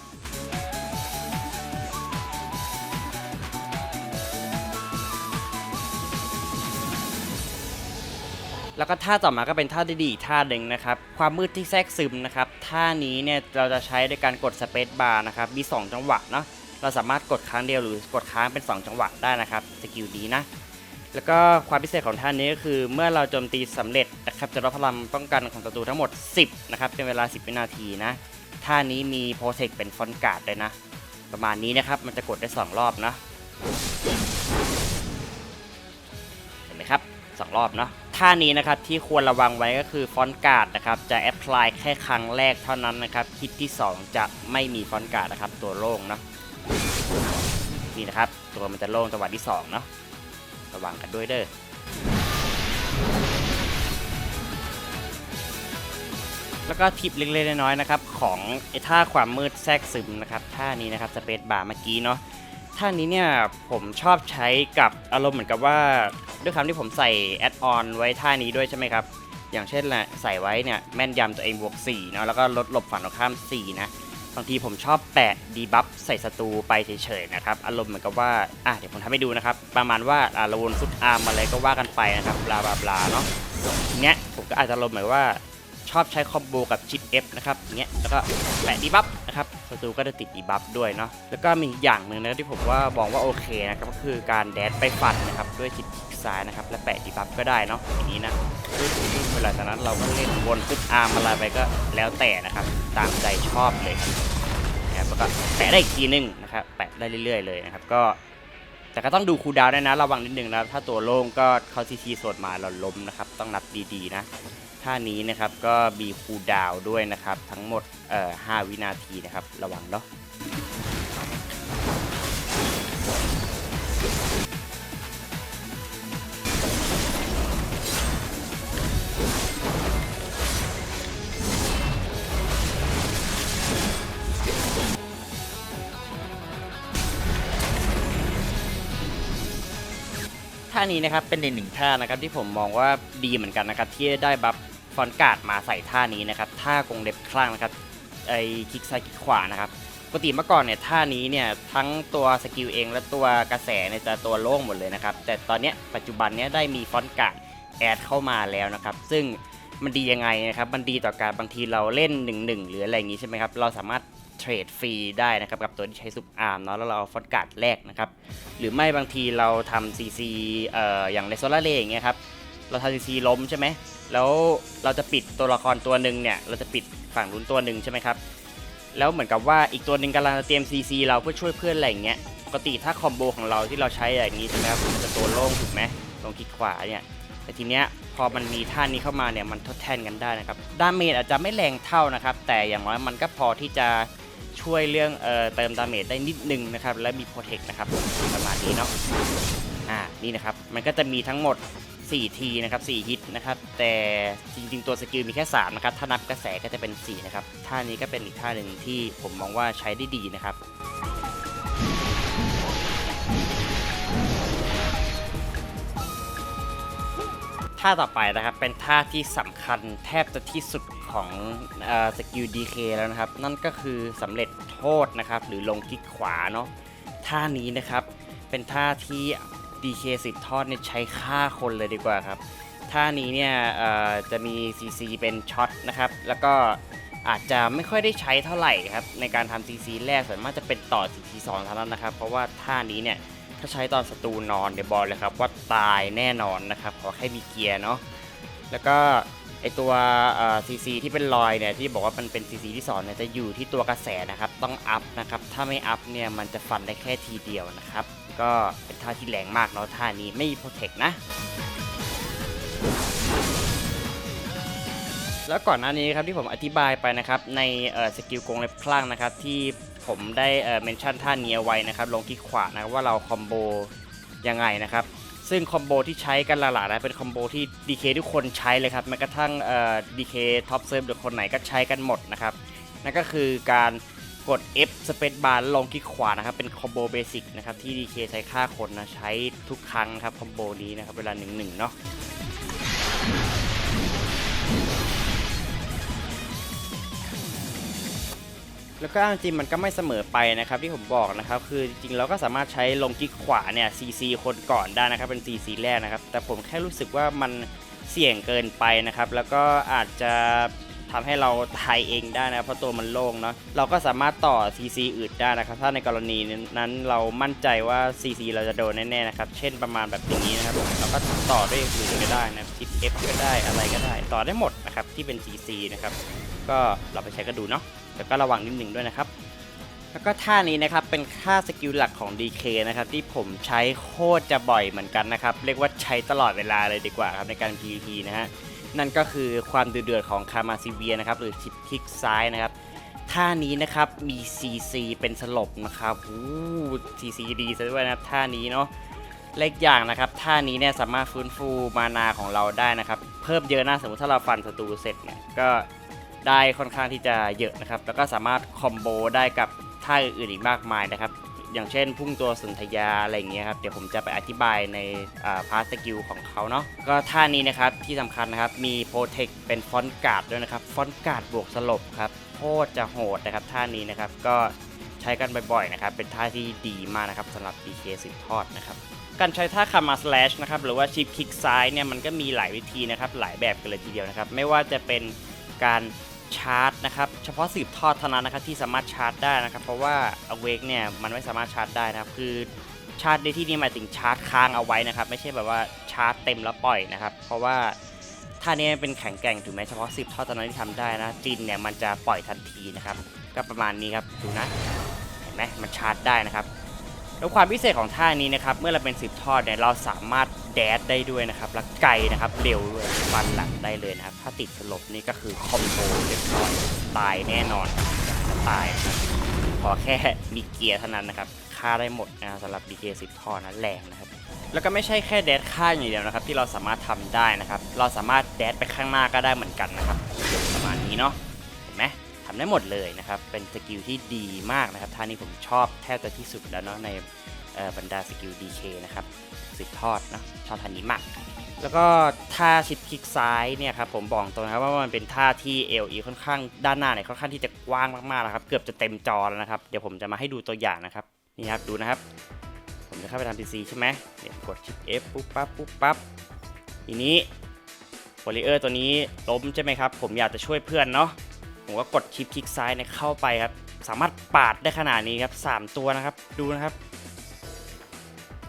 แล้วก็ท่าต่อมาก็เป็นท่าดีๆท่าหนึ่งนะครับความมืดที่แทรกซึมนะครับท่านี้เนี่ยเราจะใช้ด้วยการกดสเปซบาร์นะครับมี2จังหวะเนาะเราสามารถกดครั้งเดียวหรือกดค้างเป็น2จังหวะได้นะครับสกิลนี้นะแล้วก็ความพิเศษของท่านี้ก็คือเมื่อเราโจมตีสำเร็จนะครับจะลดพลังป้องกันของศัตรูทั้งหมด10นะครับเป็นเวลา10 วินาทีนะท่านี้มีโปรเทคเป็นฟอนต์การ์ดเลยนะประมาณนี้นะครับมันจะกดได้2 รอบนะเห็นไหมครับ2 รอบเนาะท่านี้นะครับที่ควรระวังไว้ก็คือฟอนต์การ์ดนะครับจะแอพพลายแค่ครั้งแรกเท่านั้นนะครับฮิตที่2จะไม่มีฟอนต์การ์ดนะครับตัวโล่งเนาะนี่นะครับตัวมันจะโล่งจังหวะที่2เนาะระวังกันด้วยเด้อ แล้วก็ทิปเล็กๆน้อยๆนะครับของไอ้ท่าความมืดแทรกซึมนะครับท่านี้นะครับสเปซบาร์เมื่อกี้เนาะท่านี้เนี่ยผมชอบใช้กับอารมณ์เหมือนกับว่าด้วยคำที่ผมใส่แอดออนไว้ท่านี้ด้วยใช่ไหมครับอย่างเช่นแหละใส่ไว้เนี่ยแม่นยำตัวเองบวก4เนาะแล้วก็ลดหลบฝั่งตรงข้าม4นะบางทีผมชอบแปะดีบัฟใส่ศัตรูไปเฉยๆนะครับอารมณ์เหมือนกับว่าเดี๋ยวผมทำให้ดูนะครับประมาณว่าเราวนฟุตอาร์มอะไรก็ว่ากันไปนะครับบลาบลาบลาเนาะทีเนี้ยผมก็อาจจะอารมณ์เหมือนว่าชอบใช้คอมโบกับชิป F นะครับอย่างเงี้ยแล้วก็แปะดีบัฟนะครับศัตรูก็จะติดดีบัฟด้วยเนาะแล้วก็มีอย่างหนึ่งนะที่ผมว่ามองว่าโอเคนะครับก็คือการแดดไปฟันนะครับด้วยชิปซ้ายนะครับและแปะดีบัฟก็ได้เนาะอย่างนี้นะเวลาจากนั้นเราก็เล่นวนฟุตอาร์มอะไรไปก็แล้วแต่นะครับตามใจชอบเลยนะครับแล้วก็แปะได้อีกทีนึงนะครับแปะได้เรื่อยๆเลยนะครับก็แต่ก็ต้องดูคูลดาวน์ด้วยนะระวังนิดนึงนะถ้าตัวโล่งก็เขาซีโซนมาเราล้มนะครับต้องนับดีๆนะท่านี้นะครับก็มีคูลดาวน์ด้วยนะครับทั้งหมด5 วินาทีนะครับระวังเนาะท่านี้นะครับเป็นอีกหนึ่งท่านะครับที่ผมมองว่าดีเหมือนกันนะครับที่ได้บัฟฟอนการ์ดมาใส่ท่านี้นะครับท่ากงเล็บคลั่งนะครับไอคลิกซ้ายคลิกขวานะครับปกติเมื่อก่อนเนี่ยท่านี้เนี่ยทั้งตัวสกิลเองและตัวกระแสเนี่ยจะตัวโล่งหมดเลยนะครับแต่ตอนนี้ปัจจุบันเนี้ยได้มีฟอนการ์ดแอดเข้ามาแล้วนะครับซึ่งมันดียังไงนะครับมันดีต่อการบางทีเราเล่น1-1หรืออะไรอย่างงี้ใช่ไหมครับเราสามารถเทรดฟรีได้นะครับกับตัวที่ใช้ซุปอาร์มเนาะแล้วเราเอาฟอนการ์ดแรกนะครับหรือไม่บางทีเราทำซีซีอย่างในโซลาร์เรย์อย่างเงี้ยครับเราทำซีซีล้มใช่ไหมแล้วเราจะปิดตัวละครตัวหนึ่งเนี่ยเราจะปิดฝั่งนู้นตัวหนึ่งใช่ไหมครับแล้วเหมือนกับว่าอีกตัวหนึ่งกำลังจะเตรียมซีซีเราเพื่อช่วยเพื่อนอะไรอย่างเงี้ยปกติถ้าคอมโบของเราที่เราใช้อย่างนี้ใช่ไหมครับมันจะตัวโล่งถูกไหมตรงคลิกขวาเนี่ยแต่ทีเนี้ยพอมันมีท่านี้เข้ามาเนี่ยมันทดแทนกันได้นะครับดาเมจอาจจะไม่แรงเท่านะครับแต่อย่างน้อยมันก็พอที่จะช่วยเรื่องเติมดาเมจได้นิดนึงนะครับและมีโปรเทคนะครับประมาณนี้เนาะนี่นะครับมันก็จะมีทั้งหมด4ทีนะครับ4ฮิตนะครับแต่จริงๆตัวสกิลมีแค่3นะครับถ้านับกระแสก็จะเป็น4นะครับท่านี้ก็เป็นอีกท่าหนึ่งที่ผมมองว่าใช้ได้ดีนะครับท่าต่อไปนะครับเป็นท่าที่สำคัญแทบจะที่สุดของสกิล DK แล้วนะครับนั่นก็คือสำเร็จโทษนะครับหรือลงคลิกขวาเนาะท่านี้นะครับเป็นท่าที่ DK สืบทอดเนี่ยใช้ฆ่าคนเลยดีกว่าครับท่านี้เนี่ยจะมี CC เป็นช็อตนะครับแล้วก็อาจจะไม่ค่อยได้ใช้เท่าไหร่ครับในการทำ CC แรกส่วนมากจะเป็นต่อ CC 2เท่านั้นนะครับเพราะว่าท่านี้เนี่ยถ้าใช้ตอนศัตรูนอนเดี๋ยวบอกเลยครับว่าตายแน่นอนนะครับขอแค่มีเกียร์เนาะแล้วก็ไอตัวCC ที่เป็นรอยเนี่ยที่บอกว่ามันเป็น CC ที่2เนี่ยจะอยู่ที่ตัวกระแสนะครับต้องอัพนะครับถ้าไม่อัพเนี่ยมันจะฟันได้แค่ทีเดียวนะครับก็เป็นท่าที่แรงมากเนาะท่านี้ไม่มีโปรเทคนะแล้วก่อนหน้านี้ครับที่ผมอธิบายไปนะครับในสกิลกงเล็บคลั่งนะครับที่ผมได้เมนชั่นท่านี้ไว้นะครับลงคลิกขวานะครับว่าเราคอมโบยังไงนะครับซึ่งคอมโบที่ใช้กันหลายๆนะเป็นคอมโบที่ DK ทุกคนใช้เลยครับแม้กระทั่งDK ท็อปเซิร์ฟหรือคนไหนก็ใช้กันหมดนะครับนั่นก็คือการกด F Space Bar ลงคลิกขวานะครับเป็นคอมโบเบสิกนะครับที่ DK ใช้ฆ่าคนนะใช้ทุกครั้งครับคอมโบนี้นะครับเวลา1-1เนาะแล้วก็จริงมันก็ไม่เสมอไปนะครับที่ผมบอกนะครับคือจริงๆเราก็สามารถใช้ลงคลิกขวาเนี่ย CC คนก่อนได้นะครับเป็น CC แรกนะครับแต่ผมแค่รู้สึกว่ามันเสี่ยงเกินไปนะครับแล้วก็อาจจะทำให้เราตายเองได้นะเพราะตัวมันโล่งเนาะเราก็สามารถต่อ CC อื่นได้นะครับถ้าในกรณีนั้นเรามั่นใจว่า CC เราจะโดนแน่ๆนะครับเช่นประมาณแบบนี้นะครับเราก็ต่อด้วยอื่นก็ได้นะชิป F ก็ได้อะไรก็ได้ต่อได้หมดนะครับที่เป็น CC นะครับก็เราไปใช้กันดูเนาะแต่ก็ระวังนิดนึงด้วยนะครับแล้วก็ท่านี้นะครับเป็นท่าสกิลหลักของ DK นะครับที่ผมใช้โคตรจะบ่อยเหมือนกันนะครับเรียกว่าใช้ตลอดเวลาเลยดีกว่าครับในการ PVP นะฮะนั่นก็คือความเดือดของคามาซิเวียนะครับหรือชิปคลิกซ้ายนะครับท่านี้นะครับมี CC เป็นสลบนะครับCC ดีซะด้วยนะครับท่านี้เนาะเล็กอย่างนะครับท่านี้เนี่ยสามารถฟื้นฟูมานาของเราได้นะครับเพิ่มเยอะนะสมมติถ้าเราฟันศัตรูเสร็จเนี่ยก็ ได้ค่อนข้างที่จะเยอะนะครับแล้วก็สามารถคอมโบได้กับท่าอื่นๆอีกมากมายนะครับอย่างเช่นพุ่งตัวสุนทยาอะไรอย่างเงี้ยครับเดี๋ยวผมจะไปอธิบายในพาร์ทสกิลของเขาเนาะก็ท่านี้นะครับที่สำคัญนะครับมีโปรเทคเป็นฟอนต์การ์ดด้วยนะครับฟอนต์การ์ดบวกสลบครับโคตรจะโหดนะครับท่านี้นะครับก็ใช้กันบ่อยๆนะครับเป็นท่าที่ดีมากนะครับสำหรับ DK สืบทอดนะครับการใช้ท่าคามาสแลชนะครับหรือว่าชิปคลิกซ้ายเนี่ยมันก็มีหลายวิธีนะครับหลายแบบกันเลยทีเดียวนะครับไม่ว่าจะเป็นการชาร์จนะครับเฉพาะสืบทอดเท่านั้นนะครับที่สามารถชาร์จได้นะครับเพราะว่า Awake เนี่ยมันไม่สามารถชาร์จได้นะครับคือชาร์จในที่นี้หมายถึงชาร์จค้างเอาไว้นะครับไม่ใช่แบบว่าชาร์จเต็มแล้วปล่อยนะครับเพราะว่าท่านี้เป็นแข็งแกร่งถึงแม้เฉพาะสืบทอดเท่านั้นที่ทำได้นะจินเนี่ยมันจะปล่อยทันทีนะครับก็ประมาณนี้ครับดูนะเห็นไหมมันชาร์จได้นะครับแล้วความพิเศษของท่านี้นะครับเมื่อเราเป็นสืบทอดเนี่ยเราสามารถแดดได้ด้วยนะครับและไกลนะครับเร็วด้วยฟันหลังได้เลยนะครับถ้าติดสลบนี่ก็คือคอมโบเรียบร้อยตายแน่นอนตายนะครับขอแค่มีเกียร์เท่านั้นนะครับฆ่าได้หมดนะสำหรับ DK สืบทอดนะแรงนะครับแล้วก็ไม่ใช่แค่แดดฆ่าอย่างเดียวนะครับที่เราสามารถทำได้นะครับเราสามารถแดดไปข้างหน้าก็ได้เหมือนกันนะครับประมาณนี้เนาะเห็นไหมทำได้หมดเลยนะครับเป็นสกิลที่ดีมากนะครับท่านี้ผมชอบแทบจะที่สุดแล้วเนาะในบรรดาสกิล DK นะครับสืบทอดนะชอบท่านี้มากแล้วก็ท่าชิดคลิกซ้ายเนี่ยครับผมบอกตรงนะครับว่ามันเป็นท่าที่ LE ค่อนข้างด้านหน้าเนี่ยค่อนข้างที่จะกว้างมากๆนะครับเกือบจะเต็มจอแล้วนะครับเดี๋ยวผมจะมาให้ดูตัวอย่างนะครับนี่ครับดูนะครับผมจะเข้าไปทำ PC ใช่ไหมเดี๋ยวกดชิป F ปุ๊บปั๊บปุ๊บปั๊บทีนี้วอลเลเยอร์ตัวนี้ล้มใช่ไหมครับผมอยากจะช่วยเพื่อนเนาะผมก็กดชิปคลิกซ้ายเนี่ยเข้าไปครับสามารถปาดได้ขนาดนี้ครับ3ตัวนะครับดูนะครับ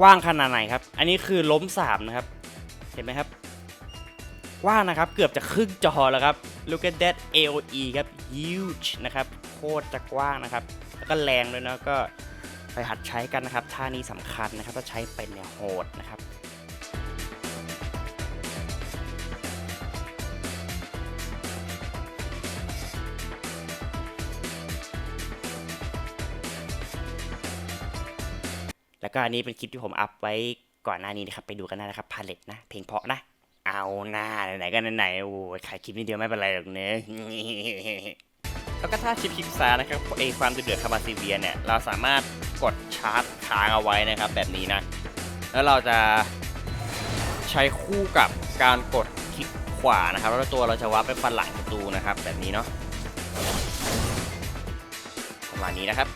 ว่างขนาดไหนครับอันนี้คือล้ม3นะครับเห็นไหมครับว่างนะครับเกือบจะครึ่งจอแล้วครับ Look at that AOE ครับ huge นะครับโคตรจะกว้างนะครับแล้วก็แรงด้วยนะก็ไปหัดใช้กันนะครับท่านี้สำคัญนะครับถ้าใช้เป็นเนี่ยโหดนะครับแล้วก็อันนี้เป็นคลิปที่ผมอัพไว้ก่อนหน้านี้นะครับไปดูกันได้นะครับพาเลตนะเพลงเพราะนะเอาหน้าไหนๆก็ไหนๆโอ้ยขายคลิปนิดเดียวไม่เป็นไรหรอกเนื้อแล้วก็ถ้าชิปคลิกซ้ายนะครับความเดือดคาบาซิเวียเนี่ยเราสามารถกดชาร์จค้างเอาไว้นะครับแบบนี้นะแล้วเราจะใช้คู่กับการกดคลิกขวานะครับแล้วตัวเราจะวับไปฟันหลังศัตรูนะครับแบบนี้เนาะประมาณนี้นะครับ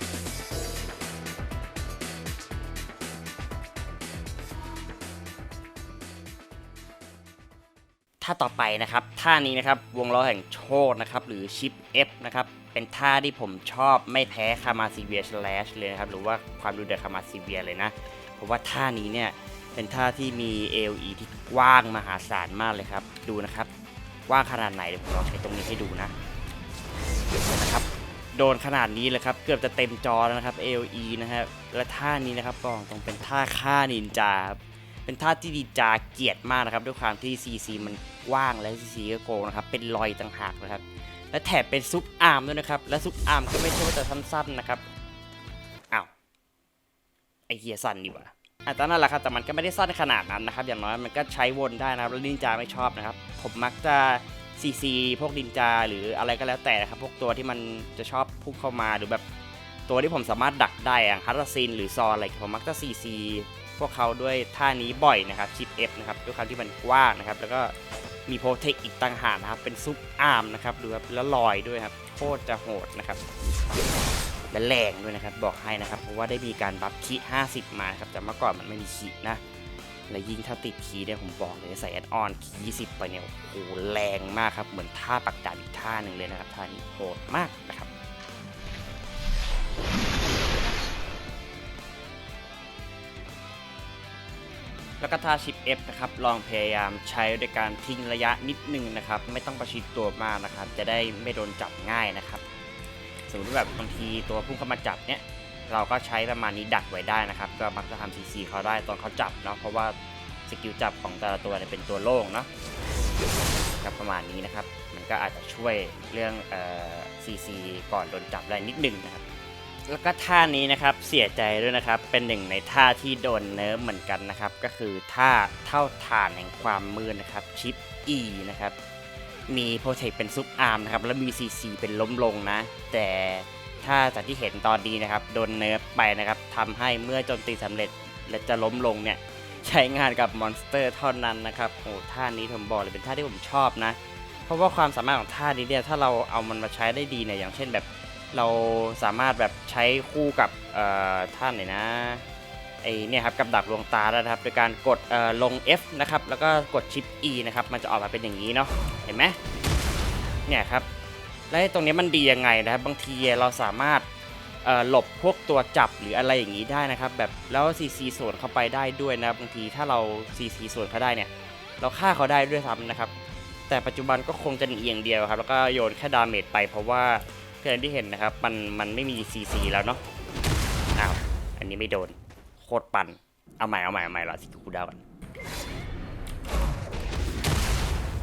ท่าต่อไปนะครับท่านี้นะครับวงล้อแห่งโชคนะครับหรือชิป F นะครับเป็นท่าที่ผมชอบไม่แพ้คามาซิเวียสแลชเลยนะครับหรือว่าความดูเดือดคามาซิเวียเลยนะเพราะว่าท่านี้เนี่ยเป็นท่าที่มี AOE ที่กว้างมหาศาลมากเลยครับดูนะครับกว้างขนาดไหนเดี๋ยวผมลองใช้ตรงนี้ให้ดูนะครับโดนขนาดนี้เลยครับเกือบจะเต็มจอแล้วนะครับ AOE นะครับและท่านี้นะครับบอกตรงเป็นท่าฆ่านินจาเป็นท่าที่นินจาเกลียดมากนะครับด้วยความที่ CC มันกว้างและ CC ก็โกงนะครับเป็นรอยต่างหากนะครับและแถบเป็นซุปอาร์มด้วยนะครับและซุปอาร์มก็ไม่ใช่ว่าจะสั้นๆนะครับอ้าวไอเฮียสั้นดีกว่าตอนนั้นแหละครับแต่มันก็ไม่ได้สั้นขนาดนั้นนะครับอย่างน้อยมันก็ใช้วนได้นะครับแล้วนินจาไม่ชอบนะครับผมมักจะ CC พวกนินจาหรืออะไรก็แล้วแต่นะครับพวกตัวที่มันจะชอบพุ่งเข้ามาหรือแบบตัวที่ผมสามารถดักได้อย่างฮัตซินหรือซออะไรผมมักจะ CC พวกเขาด้วยท่านี้บ่อยนะครับชิป F นะครับด้วยความที่มันกว้างนะครับแล้วก็มีโปรเทคอีกต่างหากนะครับเป็นซุปอาร์มนะครับดูครับแล้วลอยด้วยครับโคตรจะโหดนะครับและแรงด้วยนะครับบอกให้นะครับเพราะว่าได้มีการบัฟคี50มาครับแต่เมื่อก่อนมันไม่มีคีนะและยิ่งถ้าติดคีเนี่ยผมบอกเลยใส่แอดออนคี20ไปเนี่ยโอ้โหแรงมากครับเหมือนท่าปักดาบอีกท่าหนึ่งเลยนะครับท่านี้โหดมากนะครับแล้วก็ท่าชิป F นะครับลองพยายามใช้โดยการทิ้งระยะนิดนึงนะครับไม่ต้องประชิดตัวมากนะครับจะได้ไม่โดนจับง่ายนะครับสมมติแบบบางทีตัวพุ่งเข้ามาจับเนี่ยเราก็ใช้ประมาณนี้ดักไว้ได้นะครับก็มักจะทำ CC เขาได้ตอนเขาจับเนาะเพราะว่าสกิลจับของแต่ละตัวเนี่ยเป็นตัวโล่งเนาะกับประมาณนี้นะครับมันก็อาจจะช่วยเรื่องCC ก่อนโดนจับได้นิดนึงนะครับแล้วก็ท่านี้นะครับเสียใจด้วยนะครับเป็นหนึ่งในท่าที่โดนเนิร์ฟเหมือนกันนะครับก็คือท่าเท่าฐานแห่งความมืดนะครับชิป E นะครับ มีโปรเทคเป็นซุปอาร์มนะครับแล้วมี CC เป็นล้มลงนะแต่ถ้าจากที่เห็นตอนนี้นะครับโดนเนิร์ฟไปนะครับทำให้เมื่อโจมตีสำเร็จและจะล้มลงเนี่ยใช้งานกับมอนสเตอร์เท่านั้นนะครับโอ้ท่านี้ผมบอกเลยเป็นท่าที่ผมชอบนะเพราะว่าความสามารถของท่านี้เนี่ยถ้าเราเอามันมาใช้ได้ดีเนี่ยอย่างเช่นแบบเราสามารถแบบใช้คู่กับท่านไหนนะไอเนี่ยครับกับดักดวงตาแล้วนะครับโดยการกดลง F นะครับแล้วก็กดชิป E นะครับมันจะออกมาเป็นอย่างนี้เนาะเห็นไหมเนี่ยครับและตรงนี้มันดียังไงนะครับบางทีเราสามารถหลบพวกตัวจับหรืออะไรอย่างนี้ได้นะครับแบบแล้ว CC ส่วนเข้าไปได้ด้วยนะบางทีถ้าเรา CC ส่วนเขาได้เนี่ยเราฆ่าเขาได้ด้วยซ้ำนะครับแต่ปัจจุบันก็คงจะหนีอย่างเดียวครับแล้วก็โยนแค่ดาเมจไปเพราะว่าเพื่อนที่เห็นนะครับมันไม่มี CC แล้วเนาะอ้าวอันนี้ไม่โดนโคตรปั่นเอาใหม่เราสิกูดาวกัน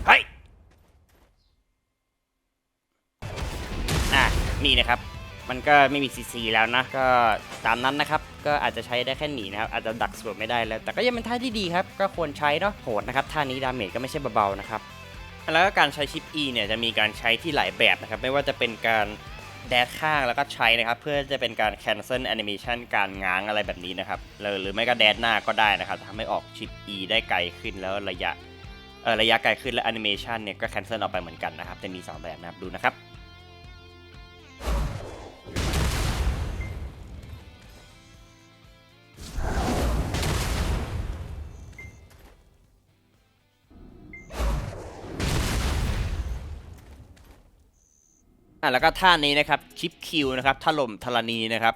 เฮ้ยนี่นะครับมันก็ไม่มี CC แล้วนะก็ตามนั้นนะครับก็อาจจะใช้ได้แค่หนีนะครับอาจจะดักสวนไม่ได้แล้วแต่ก็ยังเป็นท่าที่ดีครับก็ควรใช้เนาะโหดนะครับท่านี้ดาเมจก็ไม่ใช่เบาๆนะครับแล้วก็การใช้ชิป E เนี่ยจะมีการใช้ที่หลายแบบนะครับไม่ว่าจะเป็นการแดดข้างแล้วก็ใช้นะครับเพื่อจะเป็นการ cancel animation การง้างอะไรแบบนี้นะครับหรือไม่ก็แดดหน้าก็ได้นะครับทำให้ออกชิป E ได้ไกลขึ้นแล้วระยะไกลขึ้นและ animation เนี่ยก็ cancel ออกไปเหมือนกันนะครับจะมี2แบบนะครับดูนะครับแล้วก็ท่านี้นะครับชิปคิวนะครับถล่มธรณีนะครับ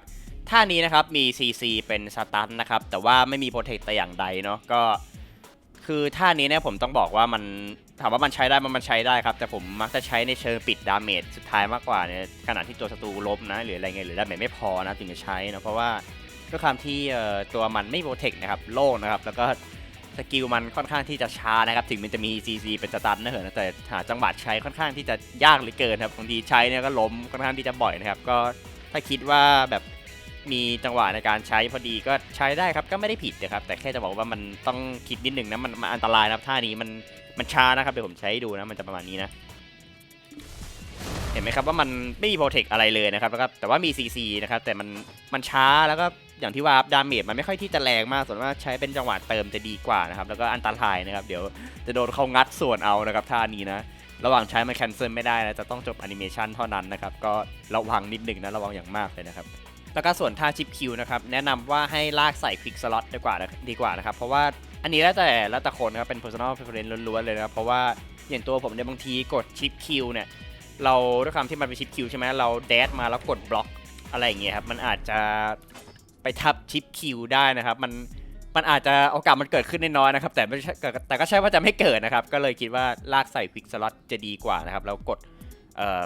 ท่านี้นะครับมี CC เป็นสตันนะครับแต่ว่าไม่มีโปรเทคแต่อย่างใดเนาะก็คือท่านี้เนี่ยผมต้องบอกว่ามันถามว่ามันใช้ได้มันใช้ได้ครับแต่ผมมักจะใช้ในเชิงปิดดาเมจสุดท้ายมากกว่าเนี่ยขณะที่ตัวศัตรูล้มนะหรืออะไรเงี้ยหรือดาเมจไม่พอนะถึงจะใช้นะเพราะว่าด้วยความที่ตัวมันไม่โปรเทคนะครับโล่งนะครับแล้วก็สกิลมันค่อนข้างที่จะช้านะครับถึงมันจะมี CC เป็นสตันนะเหรอแต่หาจังหวะใช้ค่อนข้างที่จะยากเหลือเกินครับบางทีใช้เนี่ยก็ล้มค่อนข้างที่จะบ่อยนะครับก็ถ้าคิดว่าแบบมีจังหวะในการใช้พอดีก็ใช้ได้ครับก็ไม่ได้ผิดนะครับแต่แค่จะบอกว่ามันต้องคิดนิดหนึ่งนะมันอันตรายนะครับท่านี้มันช้านะครับเดี๋ยวผมใช้ดูนะมันจะประมาณนี้นะเห็นไหมครับว่ามันไม่มีโปรเทคอะไรเลยนะครับแล้วก็แต่ว่ามี CC นะครับแต่มันช้าแล้วก็อย่างที่ว่าดาเมจมันไม่ค่อยที่จะแรงมากส่วนว่าใช้เป็นจังหวะเติมจะดีกว่านะครับแล้วก็อันตรายนะครับเดี๋ยวจะโดนเขางัดส่วนเอานะครับท่านี้นะระหว่างใช้มันแคนเซิลไม่ได้นะจะต้องจบแอนิเมชันเท่านั้นนะครับก็ระวังนิดหนึ่งนะระวังอย่างมากเลยนะครับแล้วก็ส่วนท่าชิปคิวนะครับแนะนำว่าให้ลากใส่ควิกสล็อตดีกว่านะครับเพราะว่าอันนี้แล้วแต่คนนะครับเป็น personal preference ล้วนๆเลยนะครับเพราะว่าอย่างตัวผมเนี่ยบางทีกดชิปคิวเนี่ยเราด้วยความที่มันเป็นชิปคิวใช่ไหมเราแดดมาแล้วกดบล็อกอะไรอย่างเงี้ยครับมันอาจจะไปทับชิปคิวได้นะครับมันอาจจะโอกาสมันเกิดขึ้นน้อยๆนะครับแต่ก็ใช่ว่าจะไม่เกิดนะครับก็เลยคิดว่าลากใส่ควิกสล็อตจะดีกว่านะครับแล้วกด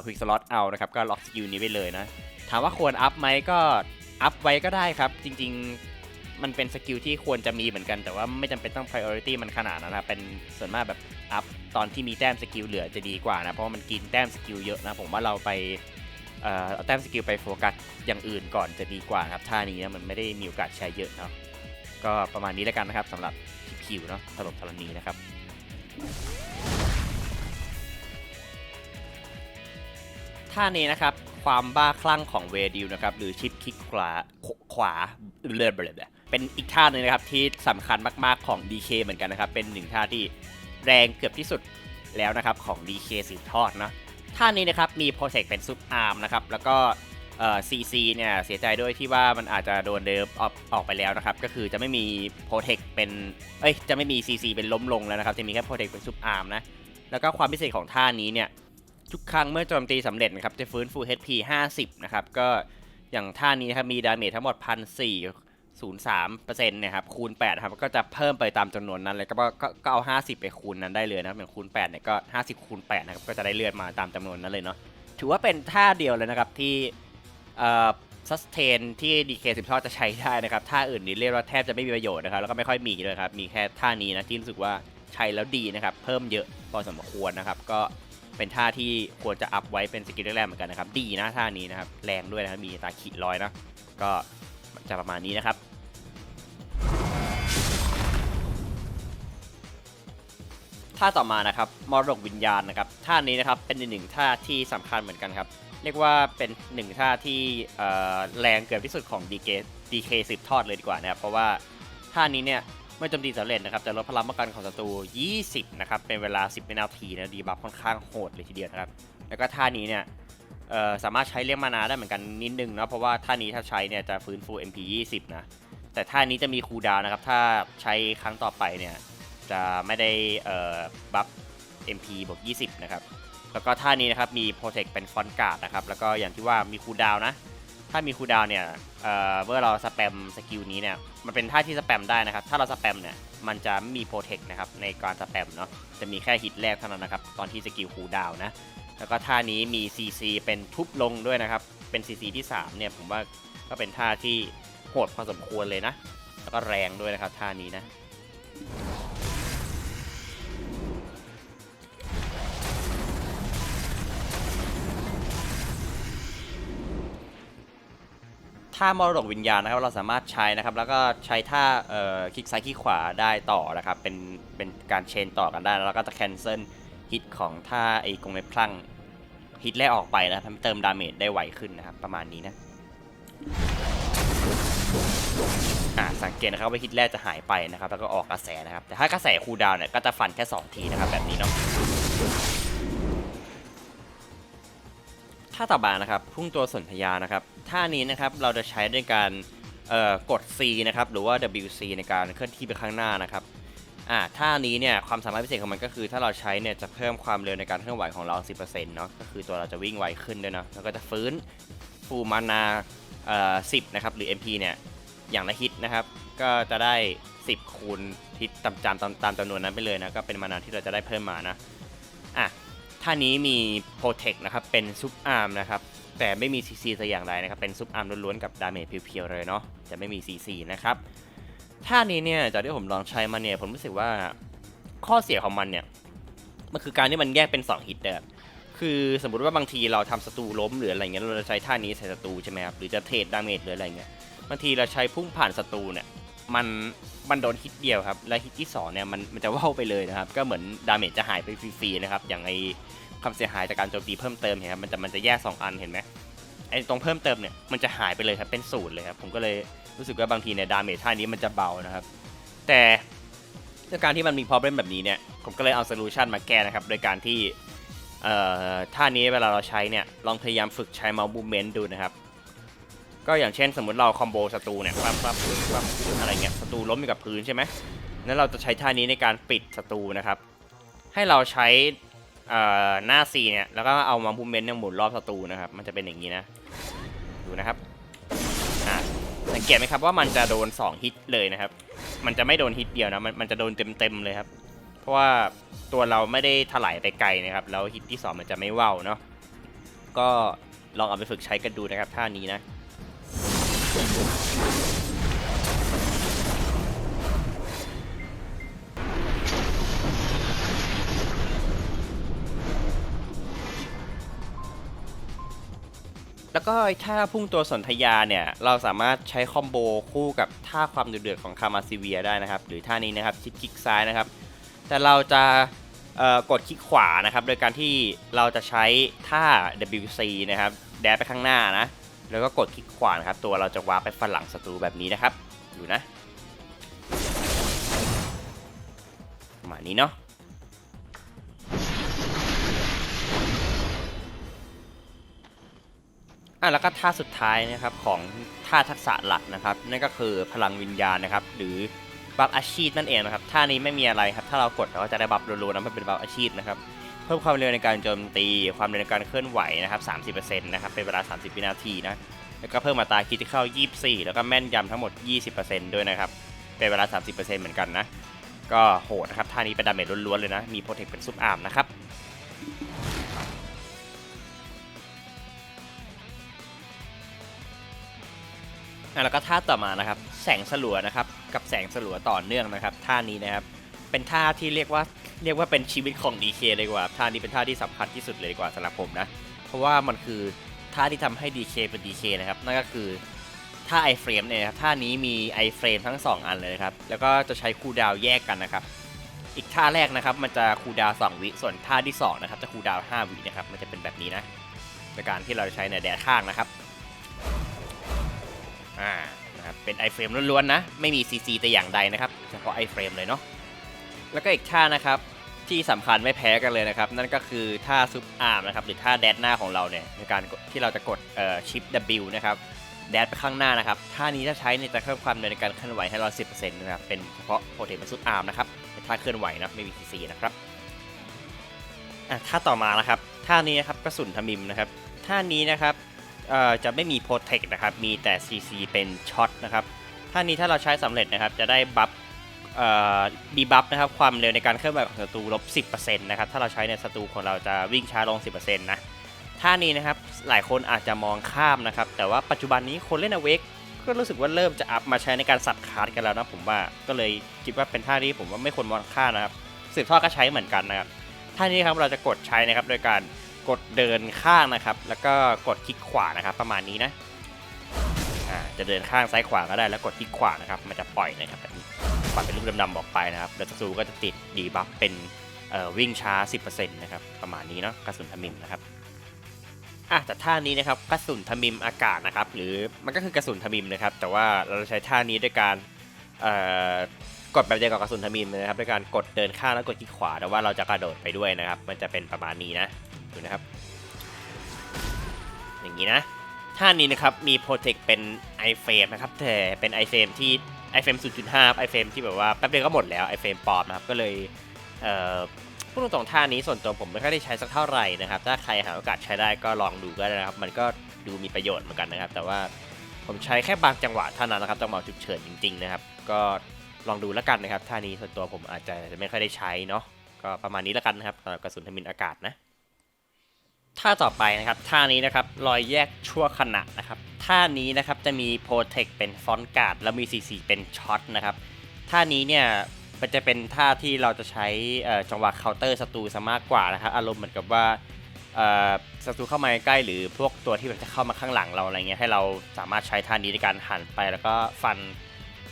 ควิกสล็อตเอานะครับก็ล็อกสกิลนี้ไปเลยนะถามว่าควรอัพไหมก็อัพไว้ก็ได้ครับจริงๆมันเป็นสกิลที่ควรจะมีเหมือนกันแต่ว่าไม่จำเป็นต้อง priority มันขนาดนั้นนะเป็นส่วนมากแบบอัพตอนที่มีแต้มสกิลเหลือจะดีกว่านะเพราะมันกินแต้มสกิลเยอะนะผมว่าเราไปเอาแต้มสกิลไปโฟกัสอย่างอื่นก่อนจะดีกว่าครับท่านี้นะมันไม่ได้มีโอกาสใช้เยอะเนาะก็ประมาณนี้แล้วกันนะครับสำหรับคิวเนาะถล่มธรณีนะครับท่านี้นะครับความบ้าคลั่งของเวดิลนะครับหรือชิปคลิกขวาเลื่อนไปเลยเป็นอีกท่าหนึ่งนะครับที่สำคัญมากๆของ DK เหมือนกันนะครับเป็นหนึ่งท่าที่แรงเกือบที่สุดแล้วนะครับของ DK สืบทอดนะท่านี้นะครับมีโปรเทคเป็นซุปอาร์มนะครับแล้วก็CC เนี่ยเสียใจด้วยที่ว่ามันอาจจะโดนเดิฟออกไปแล้วนะครับก็คือจะไม่มีโปรเทคเป็นจะไม่มี CC เป็นล้มลงแล้วนะครับจะมีแค่โปรเทคเป็นซุปอาร์มนะแล้วก็ความพิเศษของท่านี้เนี่ยทุกครั้งเมื่อโจมตีสำเร็จนะครับจะฟื้นฟู HP 50นะครับก็อย่างท่านี้นะครับมีดาเมจทั้งหมด 1,403% นะครับคูณ8ครับก็จะเพิ่มไปตามจำนวนนั้นเลยก็เอา50ไปคูณนั้นได้เลยนะอย่างคูณ8เนี่ยก็50คูณ8นะครับก็จะได้เลือดมาตามจำนวนนั้นเลยเนาะถือว่าเป็นท่าเดียวเลยนะครับที่ซัสเทนที่ DK สืบทอดจะใช้ได้นะครับท่าอื่นนี่เรียกว่าแทบจะไม่มีประโยชน์นะครับแล้วก็ไม่ค่อยมีเลยครับมีแค่ท่านี้นะที่รู้สึกว่าใช้แล้วดีนะครับเพิ่มเยอะพอสมควรนะครับก็เป็นท่าที่ควรจะอัพไว้เป็นสกิลแรกๆเหมือนกันนะครับดีนะท่านี้นะครับแรงด้วยนะครับมีตาขีดลอยนะก็จะประมาณนี้นะครับท ท่าต่อมานะครับมรดกวิญญาณนะครับท่านี้นะครับเป็นหนึ่งท่าที่สำคัญเหมือนกันครับเรียกว่าเป็นหนึ่งท่าที่แรงเกินที่สุดของ DK สืบทอดเลยดีกว่านะครับเพราะว่าท่านี้เนี่ยเมื่อโจมตีสำเร็จนะครับจะลดพลังป้องกันของศัตรู20นะครับเป็นเวลา10วินาทีนะดีบัฟค่อนข้างโหดเลยทีเดียวนะครับแล้วก็ท่านี้เนี่ยสามารถใช้เรียกมานาได้เหมือนกันนิดนึงนะเพราะว่าท่านี้ถ้าใช้เนี่ยจะฟื้นฟู MP 20นะแต่ท่านี้จะมีคูลดาวน์นะครับถ้าใช้ครั้งต่อไปเนี่ยจะไม่ได้บัฟ MP บวก20นะครับแล้วก็ท่านี้นะครับมี Protect เป็นฟอนต์การ์ดนะครับแล้วก็อย่างที่ว่ามีคูลดาวน์นะถ้ามีคูลดาวน์เนี่ยเมื่อเราสแปมสกิลนี้เนี่ยมันเป็นท่าที่สแปมได้นะครับถ้าเราสแปมเนี่ยมันจะไม่มี Protect นะครับในการสแปมเนาะจะมีแค่ฮิตแรกเท่านั้นนะครับตอนที่สกิลคูลดาวน์นะแล้วก็ท่านี้มี CC เป็นทุบลงด้วยนะครับเป็น CC ที่3เนี่ยผมว่าก็เป็นท่าที่โหดพอสมควรเลยนะแล้วก็แรงด้วยนะครับท่านี้นะท่ามรดกวิญญาณนะครับเราสามารถใช้นะครับแล้วก็ใช้ท่าคลิกซ้ายคลิกขวาได้ต่อนะครับเป็นการเชนต่อกันได้แล้วก็จะแคนเซิลฮิตของท่าไอกงเล็บพลังฮิตแรกออกไปนะทำให้เติมดาเมจได้ไวขึ้นนะครับประมาณนี้นะสังเกตนะครับว่าฮิตแรกจะหายไปนะครับแล้วก็ออกกระแสนะครับแต่ถ้ากระแสคูลดาวน์เนี่ยก็จะฟันแค่2ทีนะครับแบบนี้เนาะท่าต่อมานะครับพุ่งตัวสนธยานะครับท่านี้นะครับเราจะใช้ด้วยการกด C นะครับหรือว่า WC ในการเคลื่อนที่ไปข้างหน้านะครับท่านี้เนี่ยความสามารถพิเศษของมันก็คือถ้าเราใช้เนี่ยจะเพิ่มความเร็วในการเคลื่อนไหวของเรา 10% เนาะก็คือตัวเราจะวิ่งไวขึ้นด้วยนะแล้วก็จะฟื้นฟูมานา10นะครับหรือ MP เนี่ยอย่างละฮิตนะครับก็จะได้10คูณฮิตตามจำนวนนั้นไปเลยนะก็เป็นมานาที่เราจะได้เพิ่มมานะท่านี้มี Protect นะครับเป็นซุปอาร์มนะครับแต่ไม่มี CC แต่อย่างใดนะครับเป็นซุปอาร์มล้วนๆกับดาเมจเพียวๆเลยเนาะจะไม่มี CC นะครับท่านี้เนี่ยจากที่ผมลองใช้มาเนี่ยผมรู้สึกว่าข้อเสียของมันเนี่ยมันคือการที่มันแยกเป็น2ฮิตแบบคือสมมุติว่าบางทีเราทำศัตรูล้มหรืออะไรเงี้ยเราจะใช้ท่านี้ใส่ศัตรูใช่ไหมครับหรือจะเทรดดาเมจหรืออะไรเงี้ยบางทีเราใช้พุ่งผ่านศัตรูเนี่ยมันโดนฮิตเดียวครับและฮิตที่2เนี่ยมันจะว่าวไปเลยนะครับก็เหมือนดาเมจจะหายไปฟรีๆนะครับอย่างไอความเสียหายจากการโจมตีเพิ่มเติมเห็นครับมันจะแยก2อันเห็นไหมไอตรงเพิ่มเติมเนี่ยมันจะหายไปเลยครับเป็น0เลยครับผมก็เลยรู้สึกว่าบางทีเนี่ยดาเมจท่านี้มันจะเบานะครับแต่ด้วยการที่มันมี problem แบบนี้เนี่ยผมก็เลยเอาโซลูชันมาแก้นะครับโดยการที่ท่านี้เวลาเราใช้เนี่ยลองพยายามฝึกใช้เมาส์มูฟเมนต์ดูนะครับก็อย่างเช่นสมมุติเราคอมโบศัตรูเนี่ยปั๊บอะไรเงี้ยศัตรูล้มอยู่กับพื้นใช่ไหมนั้นเราจะใช้ท่านี้ในการปิดศัตรูนะครับให้เราใช้หน้า C เนี่ยแล้วก็เอามามูฟเมนต์หมุนรอบศัตรูนะครับมันจะเป็นอย่างนี้นะดูนะครับสังเกตไหมครับว่ามันจะโดน2ฮิตเลยนะครับมันจะไม่โดนฮิตเดียวนะมันจะโดนเต็มเลยครับเพราะว่าตัวเราไม่ได้ถลายไปไกลนะครับแล้วฮิตที่2มันจะไม่ว่าวเนาะก็ลองเอาไปฝึกใช้กันดูนะครับท่านี้นะแล้วก็ท่าพุ่งตัวสนธยาเนี่ยเราสามารถใช้คอมโบคู่กับท่าความเดือดของคามาซิเวียได้นะครับหรือท่านี้นะครับชิดคลิกซ้ายนะครับแต่เราจะกดคลิกขวานะครับโดยการที่เราจะใช้ท่า WC นะครับแดดไปข้างหน้านะแล้วก็กดคลิกขวานะครับตัวเราจะวาร์ปไปฝันหลังศัตรูแบบนี้นะครับดูนะประมาณนี้เนาะแล้วก็ท่าสุดท้ายนะครับของท่าทักษะหลักนะครับนั่นก็คือพลังวิญญาณนะครับหรือบัฟอาชีพนั่นเองนะครับท่านี้ไม่มีอะไรครับถ้าเรากดเราก็จะได้บัฟรัวๆนะมันเป็นบัฟอาชีพนะครับเพิ่มความเร็วในการโจมตีความเร็วในการเคลื่อนไหวนะครับ 30% นะครับเป็นเวลา30วินาทีนะแล้วก็เพิ่มอัตราคิดที่เข้า24แล้วก็แม่นยำทั้งหมด 20% ด้วยนะครับเป็นเวลา 30% เหมือนกันนะก็โหดนะครับท่านี้เป็นดาเมจล้วนๆเลยนะมีโปรเทคเป็นซุปอาร์มนะครับแล้วก็ท่าต่อมานะครับแสงสลัวนะครับกับแสงสลัวต่อเนื่องนะครับท่านี้นะครับเป็นท่าที่เรียกว่าเป็นชีวิตของ DK เลยกว่าท่านี้เป็นท่าที่สำคัญที่สุดเลยกว่าสำหรับผมนะเพราะว่ามันคือท่าที่ทำให้ DK เป็น DK นะครับนั่นก็คือท่า iframe เนี่ยครับท่านี้มี iframe ทั้ง2อันเลยครับแล้วก็จะใช้คูลดาวน์แยกกันนะครับ อีกท่าแรกนะครับมันจะคูลดาวน์2 วิส่วนท่าที่2นะครับจะคูลดาวน์5 วินะครับมันจะเป็นแบบนี้นะในการที่เราใช้ในแดดข้างนะครับนะครับเป็น iFrame ล้วนๆนะไม่มี CC แต่อย่างใดนะครับเฉพาะ iFrame เลยเนาะแล้วก็อีกท่านะครับที่สำคัญไม่แพ้กันเลยนะครับนั่นก็คือท่าซุปอาร์มนะครับหรือท่าแดดหน้าของเราเนี่ยในการที่เราจะกดชิป W นะครับแดดไปข้างหน้านะครับท่านี้ถ้าใช้เนี่ยจะเพิ่มความเร็วในการเคลื่อนไหวให้เรา 10% นะครับเป็นเฉพาะโปรเทคเป็นซุปอาร์มนะครับเป็นท่าเคลื่อนไหวนะไม่มี CC นะครับท่าต่อมานะครับท่านี้นะครับกระสุนทมิมนะครับท่านี้นะครับจะไม่มีโปรเทคนะครับมีแต่ CC เป็นช็อตนะครับท่านี้ถ้าเราใช้สำเร็จนะครับจะได้บัฟดีบัฟนะครับความเร็วในการเคลื่อนไหวของศัตรูลบ 10% นะครับถ้าเราใช้ในศัตรูของเราจะวิ่งช้าลง 10% นะท่านี้นะครับหลายคนอาจจะมองข้ามนะครับแต่ว่าปัจจุบันนี้คนเล่นอเวกก็รู้สึกว่าเริ่มจะอัพมาใช้ในการสับคาร์ดกันแล้วนะผมว่าก็เลยคิดว่าเป็นท่าที่ผมว่าไม่ควรมองข้ามนะครับสืบทอดก็ใช้เหมือนกันนะครับท่านี้ครับเราจะกดใช้นะครับโดยการกดเดินข้างนะครับแล้วก็กดคลิกขวานะครับประมาณนี้นะจะเดินข้างซ้ายขวาก็ได้แล้วกดคลิกขวานะครับมันจะปล่อยนะครับแบบนี้ปล่อยเป็นลูกดำๆบอกไปนะครับแล้วศัตรูก็จะติดดีบัฟเป็นวิ่งช้า 10% นะครับประมาณนี้เนาะกระสุนทมิมนะครับแต่ท่านี้นะครับกระสุนทมิมอากาศนะครับหรือมันก็คือกระสุนทมิมนะครับแต่ว่าเราใช้ท่านี้ด้วยการกดแบบเดียวกับกระสุนทมิมนะครับด้วยการกดเดินข้างแล้วกดคลิกขวาแต่ว่าเราจะกระโดดไปด้วยนะครับมันจะเป็นประมาณนี้นะดูนะครับอย่างนี้นะท่านี้นะครับมีโปรเทคเป็น iFrame นะครับแต่เป็น iFrame ที่ iFrame 0.5 iFrame ที่แบบว่าแป๊บเดียวก็หมดแล้ว iFrame ปลอมนะครับก็เลยพูดตรงๆท่านี้ส่วนตัวผมไม่ค่อยได้ใช้สักเท่าไหร่นะครับถ้าใครหาโอกาสใช้ได้ก็ลองดูก็ได้นะครับมันก็ดูมีประโยชน์เหมือนกันนะครับแต่ว่าผมใช้แค่บางจังหวะเท่านั้นนะครับต้องมาฉุกเฉินจริงๆนะครับก็ลองดูแล้วกันนะครับท่านี้ส่วนตัวผมอาจจะไม่ค่อยได้ใช้เนาะก็ประมาณนี้แล้วกันนะครับสำหรับกระสุนทมิฬอากาศนะท่าต่อไปนะครับท่านี้นะครับรอยแยกชั่วขณะนะครับท่านี้นะครับจะมีโปรเทคเป็นฟอนต์การ์ดแล้วมี CC เป็นช็อตนะครับท่านี้เนี่ยมันจะเป็นท่าที่เราจะใช้จังหวะเคาน์เตอร์ศัตรูซะมากกว่านะครับอารมณ์เหมือนกับว่าศัตรูเข้ามาใกล้หรือพวกตัวที่มันจะเข้ามาข้างหลังเราอะไรเงี้ยให้เราสามารถใช้ท่านี้ในการหันไปแล้วก็ฟัน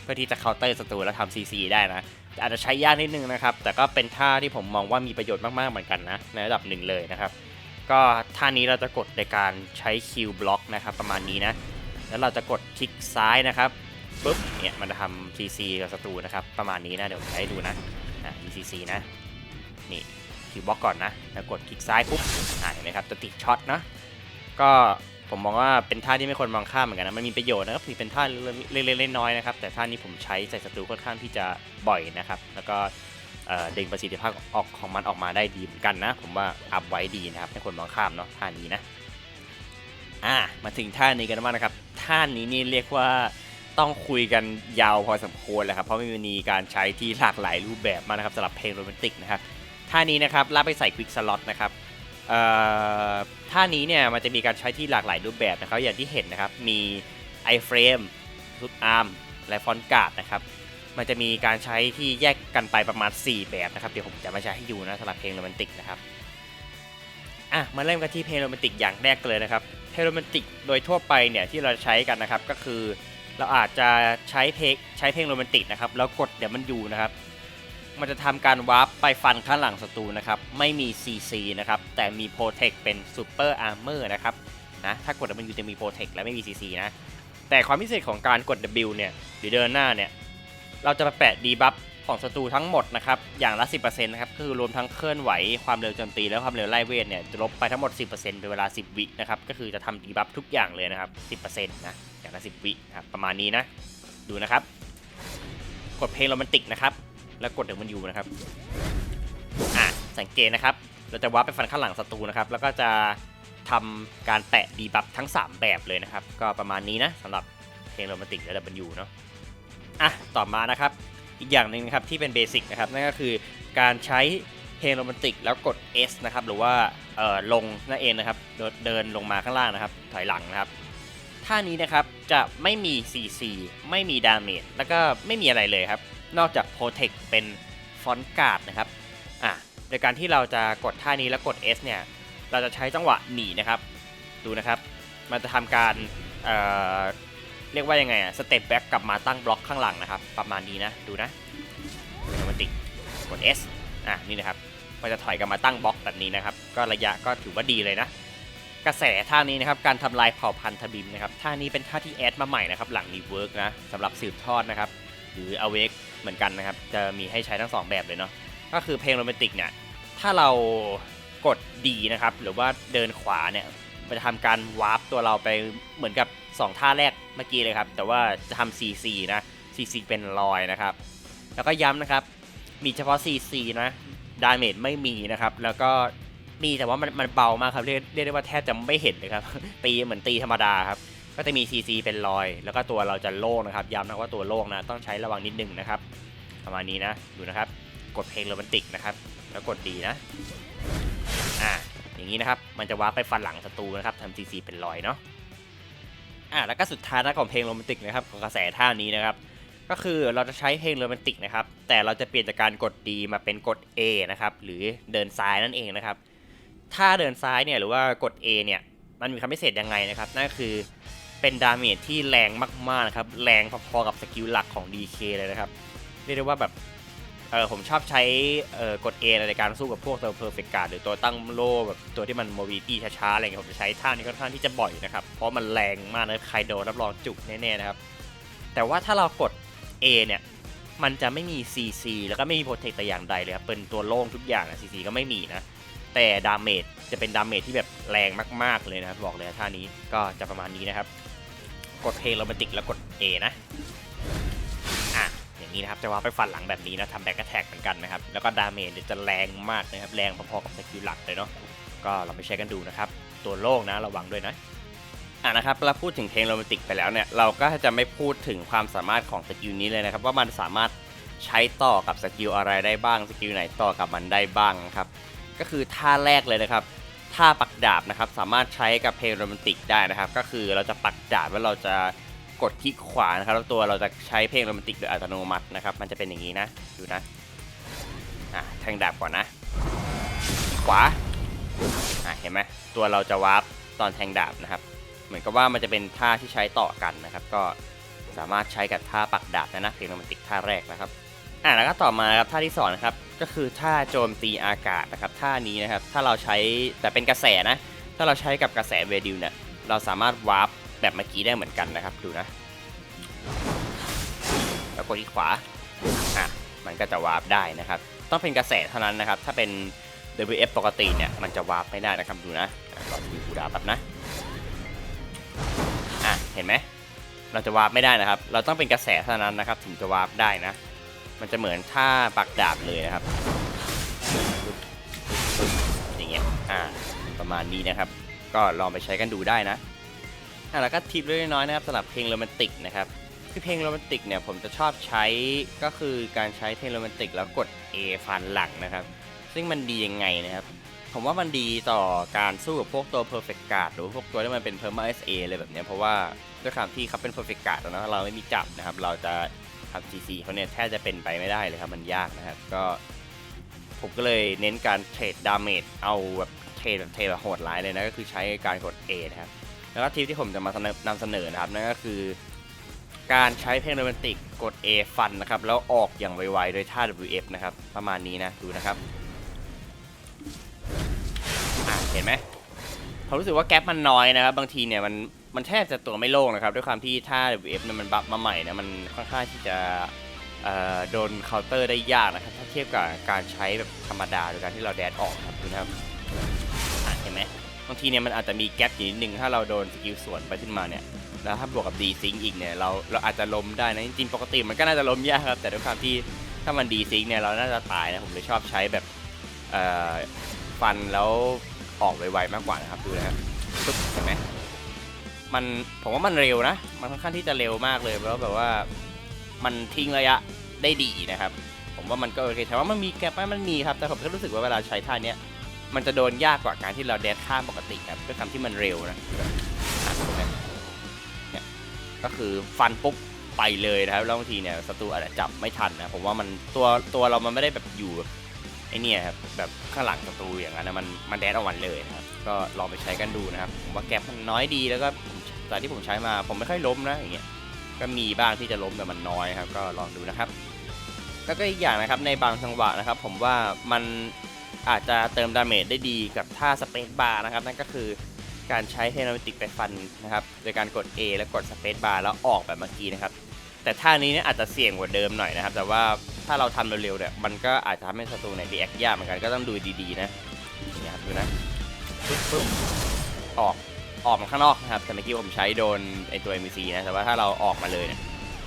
เพื่อที่จะเคาน์เตอร์ศัตรูแล้วทำ CC ได้นะอาจจะใช้ยากนิดนึงนะครับแต่ก็เป็นท่าที่ผมมองว่ามีประโยชน์มากๆเหมือนกันนะในระดับหนึ่งเลยนะครับก็ท่านี้เราจะกดในการใช้คิวบล็อกนะครับประมาณนี้นะแล้วเราจะกดคลิกซ้ายนะครับปุ๊บเนี่ยมันจะทำ CC กับศัตรูนะครับประมาณนี้นะเดี๋ยวผมให้ดูนะมี CC นะนี่คิวบล็อกก่อนนะแล้วกดคลิกซ้ายปุ๊บเห็นไหมครับจะติดช็อตนะก็ผมมองว่าเป็นท่าที่ไม่ควรมองข้ามเหมือนกันนะมันมีประโยชน์นะครับเป็นท่าเล็กๆน้อยๆนะครับแต่ท่านี้ผมใช้ใส่ศัตรูค่อนข้างที่จะบ่อยนะครับแล้วก็ดึงประสิทธิภาพออกของมันออกมาได้ดีเหมือนกันนะผมว่าอัพไว้ดีนะครับไม่ควรมองข้ามเนาะท่านี้นะมาถึงท่านี้กันบ้างนะครับท่านี้นี่เรียกว่าต้องคุยกันยาวพอสมควรเลยครับเพราะมันมีการใช้ที่หลากหลายรูปแบบมากนะครับสำหรับเพลงโรแมนติกนะครับท่านี้นะครับลากไปใส่ควิกสล็อตนะครับท่านี้เนี่ยมันจะมีการใช้ที่หลากหลายรูปแบบนะครับอย่างที่เห็นนะครับมี iFrame ซุปอาร์มและฟอนต์การ์ดนะครับมันจะมีการใช้ที่แยกกันไปประมาณ4แบบนะครับเดี๋ยวผมจะมาใช้ให้ดูนะสำหรับเพลงโรแมนติกนะครับมาเริ่มกันที่เพลงโรแมนติกอย่างแรกเลยนะครับเพลงโรแมนติกโดยทั่วไปเนี่ยที่เราใช้กันนะครับก็คือเราอาจจะใช้เพลงโรแมนติกนะครับแล้วกดWนะครับมันจะทำการวาร์ปไปฟันข้างหลังศัตรูนะครับไม่มี CC นะครับแต่มีโปรเทคเป็นซูเปอร์อาร์เมอร์นะครับนะถ้ากดWจะมีโปรเทคและไม่มี CC นะแต่ความพิเศษของการกด W เนี่ยหรือเดินหน้าเนี่ยเราจะมาแปะดีบัฟของศัตรูทั้งหมดนะครับอย่างละ 10% นะครับคือรวมทั้งเคลื่อนไหวความเร็วโจมตีและความเร็วไล่เวทเนี่ยจะลบไปทั้งหมด 10% เป็นเวลา10 วินะครับก็คือจะทำดีบัฟทุกอย่างเลยนะครับ 10% นะอย่างละ10 วินะครับประมาณนี้นะดูนะครับกดเพลงโรแมนติกนะครับแล้วกดWนะครับสังเกตนะครับเราจะวาร์ปไปฟันข้างหลังศัตรูนะครับแล้วก็จะทำการแปะดีบัฟทั้ง3แบบเลยนะครับก็ประมาณนี้นะสำหรับเพลงโรแมนติกและWเนาะต่อมานะครับอีกอย่างหนึ่งนะครับที่เป็นเบสิกนะครับนั่นก็คือการใช้เพลงโรแมนติกแล้วกด S นะครับหรือว่าลงนั่นเองนะครับเดินลงมาข้างล่างนะครับถอยหลังนะครับท่านี้นะครับจะไม่มี CC ไม่มีดาเมจแล้วก็ไม่มีอะไรเลยครับนอกจากโปรเทคเป็นฟอนต์การ์ดนะครับโดยการที่เราจะกดท่านี้แล้วกด S เนี่ยเราจะใช้จังหวะหนีนะครับดูนะครับมันจะทำการเรียกว่ายังไงสเต็ปแบ็กกลับมาตั้งบล็อกข้างหลังนะครับประมาณนี้นะดูนะโรแมนติกก ด S นี่นะครับมันจะถอยกลับมาตั้งบล็อกแบบนี้นะครับก็ระยะก็ถือว่าดีเลยนะกระแสท่านี้นะครับการทำลายเผ่าพันธุ์ทบิมนะครับท่านี้เป็นท่าที่แอดมาใหม่นะครับหลังรีเวิร์กนะสำหรับสืบทอดนะครับหรืออเวกเหมือนกันนะครับจะมีให้ใช้ทั้ง2แบบเลยเนาะก็คือเพลงโรแมนติกเนี่ยถ้าเรากดดีนะครับหรือว่าเดินขวาเนี่ยมันจะทำการวาร์ปตัวเราไปเหมือนกับ2ท่าแรกเมื่อกี้เลยครับแต่ว่าจะทำ CC นะ CC เป็นรอยนะครับแล้วก็ย้ำนะครับมีเฉพาะ CC นะดาเมจไม่มีนะครับแล้วก็มีแต่ว่ามันเบามากครับเรียกได้ว่าแทบจะไม่เห็นเลยครับตีเหมือนตีธรรมดาครับก็จะมี CC เป็นรอยแล้วก็ตัวเราจะโล่งนะครับย้ำนะว่าตัวโล่งนะต้องใช้ระวังนิดนึงนะครับประมาณนี้นะดูนะครับกดเพลงโรแมนติกนะครับแล้วกดดีนะอย่างนี้นะครับมันจะวาร์ปไปฟันหลังศัตรูนะครับทำ CC เป็นรอยเนาะแล้วก็สุดท้ายนะของเพลงโรแมนติกนะครับของกระแสท่านี้นะครับก็คือเราจะใช้เพลงโรแมนติกนะครับแต่เราจะเปลี่ยนจากการกด D มาเป็นกด A นะครับหรือเดินซ้ายนั่นเองนะครับถ้าเดินซ้ายเนี่ยหรือว่ากด A เนี่ยมันมีคำพิเศษยังไงนะครับนั่นก็คือเป็นดาเมจที่แรงมากๆนะครับแรงพอๆกับสกิลหลักของ DK เลยนะครับเรียกได้ว่าแบบผมชอบใช้กด A ในการสู้กับพวกตัว Perfect Guard หรือตัวตั้งโล่แบบตัวที่มัน mobility ช้าๆอะไรเงี้ยผมจะใช้ท่านี้ค่อนข้างที่จะบ่อยนะครับเพราะมันแรงมากนะใครโดนรับรองจุกแน่ๆนะครับแต่ว่าถ้าเรากด A เนี่ยมันจะไม่มี CC แล้วก็ไม่มี Protect แต่อย่างใดเลยครับเป็นตัวโล่งทุกอย่างนะ CC ก็ไม่มีนะแต่ดาเมจจะเป็นดาเมจที่แบบแรงมากๆเลยนะครับบอกเลยท่านี้ก็จะประมาณนี้นะครับกดเพลงโรแมนติกแล้วกด A นะอย่างนี้นะครับจะว่าไปฟันหลังแบบนี้นะทำแบ็กแท็กเหมือนกันนะครับแล้วก็ดาเมจจะแรงมากนะครับแรงพอๆกับสกิลหลักเลยเนาะก็เราไปใช้กันดูนะครับตัวโล่งนะระวังด้วยนะนะครับเราพูดถึงเพลงโรแมนติกไปแล้วเนี่ยเราก็จะไม่พูดถึงความสามารถของสกิลนี้เลยนะครับว่ามันสามารถใช้ต่อกับสกิลอะไรได้บ้างสกิลไหนต่อกับมันได้บ้างครับก็คือท่าแรกเลยนะครับท่าปักดาบนะครับสามารถใช้กับเพลงโรแมนติกได้นะครับก็คือเราจะปักดาบแล้วเราจะกดคลิกขวานะครับแล้วตัวเราจะใช้เพลงโรแมนติกโดยอัตโนมัตินะครับมันจะเป็นอย่างนี้นะดูนะแทงดาบก่อนนะขวาเห็นไหมตัวเราจะวาร์ปตอนแทงดาบนะครับเหมือนกับว่ามันจะเป็นท่าที่ใช้ต่อกันนะครับก็สามารถใช้กับท่าปักดาบนะเพลงโรแมนติกท่าแรกนะครับแล้วก็ต่อมาครับท่าที่2นะครับก็คือท่าโจมตีอากาศนะครับท่านี้นะครับถ้าเราใช้แต่เป็นกระแสนะถ้าเราใช้กับกระแสเวดิลเนี่ยเราสามารถวาร์ปแบบเมื่อกี้ได้เหมือนกันนะครับดูนะแล้วกดที่ขวามันก็จะวาร์ปได้นะครับต้องเป็นกระแสเท่านั้นนะครับถ้าเป็น WF ปกติเนี่ยมันจะวาร์ปไม่ได้นะครับดูนะก่อนที่กูดาแบบนะเห็นไหมเราจะวาร์ปไม่ได้นะครับเราต้องเป็นกระแสเท่านั้นนะครับถึงจะวาร์ปได้นะมันจะเหมือนท่าปักดาบเลยนะครับอย่างเงี้ยประมาณนี้นะครับก็ลองไปใช้กันดูได้นะแล้วก็ทิปเล็กน้อยนะครับสำหรับเพลงโรแมนติกนะครับคือเพลงโรแมนติกเนี่ยผมจะชอบใช้ก็คือการใช้เพลงโรแมนติกแล้วกด A ฟันหลังนะครับซึ่งมันดียังไงนะครับผมว่ามันดีต่อการสู้กับพวกตัว Perfect Guard หรือพวกตัวที่มันเป็น Perma SA อะไรแบบนี้เพราะว่าด้วยความที่เขาเป็น Perfect Guard แล้วนะเราไม่มีจับนะครับเราจะทำ CC เขาเนี่ยแทบจะเป็นไปไม่ได้เลยครับมันยากนะครับก็ผมก็เลยเน้นการเทรดดาเมจเอาแบบเทรดแบบโหดร้ายเลยนะก็คือใช้การกด A นะครับแล้วก็ทิปที่ผมจะมานำเสนอนะครับนั่นก็คือการใช้เพลงโรแมนติกกด A ฟันนะครับแล้วออกอย่างไวๆโดยท่า WF นะครับประมาณนี้นะดูนะครับเห็นไหมผมรู้สึกว่าแก๊ปมันน้อยนะครับบางทีเนี่ยมันแทบจะตัวไม่โล่งนะครับด้วยความที่ท่า WF เนี่ยมันบัฟมาใหม่นะมันค่อนข้างที่จะโดนเคาน์เตอร์ได้ยากนะครับถ้าเทียบกับการใช้แบบธรรมดาโดยการที่เราแดดออกครับดูนะครับเห็นไหมบางทีเนี่ยมันอาจจะมีแก๊ปอยู่นิดนึงถ้าเราโดนสกิลสวนไปขึ้นมาเนี่ยแล้วถ้าบวกกับดีซิงอีกเนี่ยเราอาจจะล้มได้นะจริงๆปกติมันก็น่าจะล้มยากครับแต่ด้วยความที่ถ้ามันดีซิงเนี่ยเราน่าจะตายนะผมเลยชอบใช้แบบฟันแล้วออกไวๆมากกว่านะครับดูนะครับเห็นไหมผมว่ามันเร็วนะมันค่อนข้างที่จะเร็วมากเลยแล้วแบบว่ามันทิ้งระยะได้ดีนะครับผมว่ามันก็โอเคแต่ว่ามันมีแก๊ปไหมมันมีครับแต่ผมก็รู้สึกว่าเวลาใช้ท่านี้มันจะโดนยากกว่าการที่เราแดดข้ามปกติครับด้วยความที่มันเร็วนะเนี่ยก็คือฟันปุ๊บไปเลยนะครับแล้วบางทีเนี่ยศัตรูอาจจะจับไม่ทันนะผมว่ามันตัวเรามันไม่ได้แบบอยู่แบบไอเนี่ยครับแบบข้างหลังศัตรูอย่างนั้นนะมันแดดออกมาเลยนะครับก็ลองไปใช้กันดูนะครับผมว่าแก๊ปมันน้อยดีแล้วก็แต่ที่ผมใช้มาผมไม่ค่อยล้มนะอย่างเงี้ยก็มีบ้างที่จะล้มแต่มันน้อยครับก็ลองดูนะครับ แล้วก็อีกอย่างนะครับในบางจังหวะนะครับผมว่ามันอาจจะเติมดาเมจได้ดีกับท่าสเปซบาร์นะครับนั่นก็คือการใช้เทนอมิติกไปฟันนะครับโดยการกด A แล้วกดสเปซบาร์แล้วออกแบบเมื่อกี้นะครับแต่ท่านี้เนี่ยอาจจะเสี่ยงกว่าเดิมหน่อยนะครับแต่ว่าถ้าเราทำเร็วๆเนี่ยมันก็อาจจะทำให้ศัตรูเนี่ยรีแอคยากเหมือนกันก็ต้องดูดีๆนะนี่ครับดูนะปึ๊บออกมาข้างนอกนะครับแต่เมื่อกี้ผมใช้โดนไอตัว MVC นะแต่ว่าถ้าเราออกมาเลยเนี่ย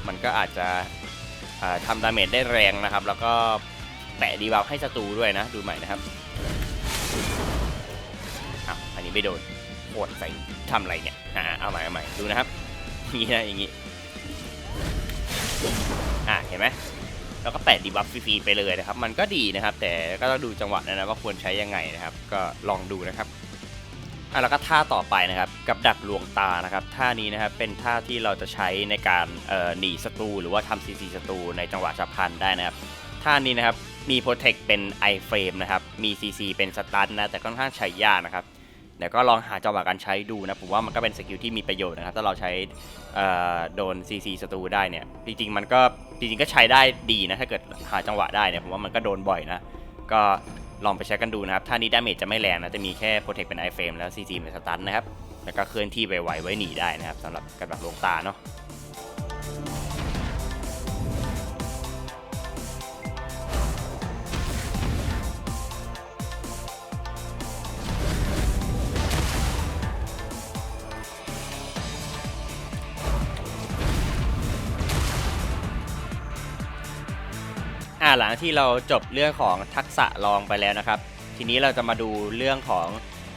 มันก็อาจจะทำดาเมจได้แรงนะครับแล้วก็แปะดีบัฟให้ศัตรูด้วยนะดูใหม่นะครับอันนี้ไม่โดนโคตรใส่ทำอะไรเนี่ยเอาใหม่ดูนะครับอย่างนี้นะอย่างนี้เห็นไหมแล้วก็แปะดีบัฟฟรีๆไปเลยนะครับมันก็ดีนะครับแต่ก็ต้องดูจังหวะนะว่าควรใช้ยังไงนะครับก็ลองดูนะครับแล้วก็ท่าต่อไปนะครับกับดักลวงตานะครับท่านี้นะครับเป็นท่าที่เราจะใช้ในการหนีศัตรูหรือว่าทำซีซีศัตรูในจังหวะฉับพลันได้นะครับท่านี้นะครับมีโปรเทคเป็นไอเฟรมนะครับมีซีซีเป็นสตันนะแต่ค่อนข้างใช้ยากนะครับเดี๋ยวก็ลองหาจังหวะการใช้ดูนะผมว่ามันก็เป็นสกิลที่มีประโยชน์นะครับถ้าเราใช้โดนซีซีศัตรูได้เนี่ยจริงๆก็ใช้ได้ดีนะถ้าเกิดหาจังหวะได้เนี่ยผมว่ามันก็โดนบ่อยนะก็ลองไปใช้กันดูนะครับท่านี้ดาเมจจะไม่แรงนะจะมีแค่โปรเทคเป็นไอเฟรมแล้วซีซีเป็นสตันนะครับแล้วก็เคลื่อนที่ไปไวไว้หนีได้นะครับสำหรับการดักลวงตาเนาะหลังที่เราจบเรื่องของทักษะรองไปแล้วนะครับทีนี้เราจะมาดูเรื่องของ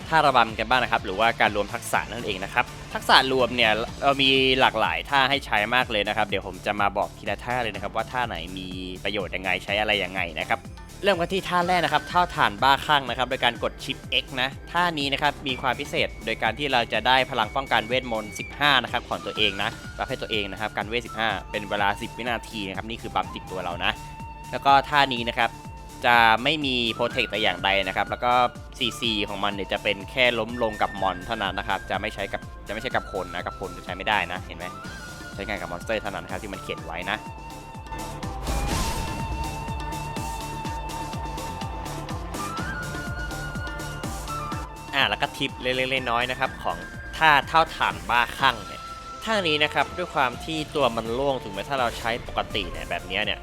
ท่าระบำกันบ้างนะครับหรือว่าการรวมทักษะนั่นเองนะครับทักษะรวมเนี่ยเรามีหลากหลายท่าให้ใช้มากเลยนะครับเดี๋ยวผมจะมาบอกทีละท่าเลยนะครับว่าท่าไหนมีประโยชน์ยังไงใช้อะไรยังไงนะครับเริ่มกันที่ท่าแรกนะครับท่าฐานบ้าคลั่งนะครับโดยการกดชิป X นะท่านี้นะครับมีความพิเศษโดยการที่เราจะได้พลังป้องกันเวทมนต์15นะครับของตัวเองนะบัฟให้ตัวเองนะครับการเวท15เป็นเวลา10วินาทีนะครับนี่คือบัฟติดตัวเรานะแล้วก็ท่านี้นะครับจะไม่มีโปรเทคแต่อย่างใดนะครับแล้วก็ CC ของมันเนี่ยจะเป็นแค่ล้มลงกับมอนเท่านั้นนะครับจะไม่ใช่กับคนนะกับคนจะใช้ไม่ได้นะเห็นไหมใช้งานกับมอนสเตอร์เท่านั้นนะครับที่มันเขียนไว้นะแล้วก็ทิปเล็กๆน้อยๆนะครับของท่าเท่าฐานบ้าคลั่งเนี่ยท่านี้นะครับด้วยความที่ตัวมันโล่งถึงแม้ถ้าเราใช้ปกติเนี่ยแบบนี้เนี่ย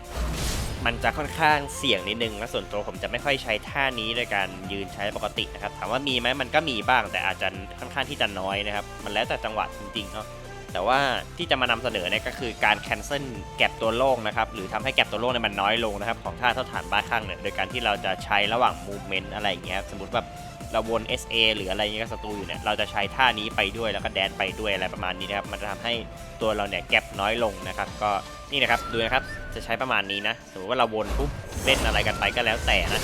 มันจะค่อนข้างเสี่ยงนิดนึงและส่วนตัวผมจะไม่ค่อยใช้ท่านี้โดยการยืนใช้ปกตินะครับถามว่ามีไหมมันก็มีบ้างแต่อาจจะค่อนข้างที่จะน้อยนะครับมันแล้วแต่จังหวะจริงๆเนาะแต่ว่าที่จะมานำเสนอเนี่ยก็คือการแคนเซิลแก็บตัวโล่งนะครับหรือทำให้แก็บตัวโล่งเนี่ยมันน้อยลงนะครับของท่าเท่าฐานบ้าคลั่งเนี่ยโดยการที่เราจะใช้ระหว่างมูฟเมนต์อะไรอย่างเงี้ยสมมติแบบเราวน SA หรืออะไรเงี้ยกับศัตรูอยู่เนี่ยเราจะใช้ท่านี้ไปด้วยแล้วก็แดนไปด้วยอะไรประมาณนี้นะครับมันจะทำให้ตัวเราเนี่ยแก็บน้อยลงนะครับก็นี่นะครับดูนะครับจะใช้ประมาณนี้นะสมมติว่าเราวนปุ๊บเล่นอะไรกันไปก็แล้วแต่นะ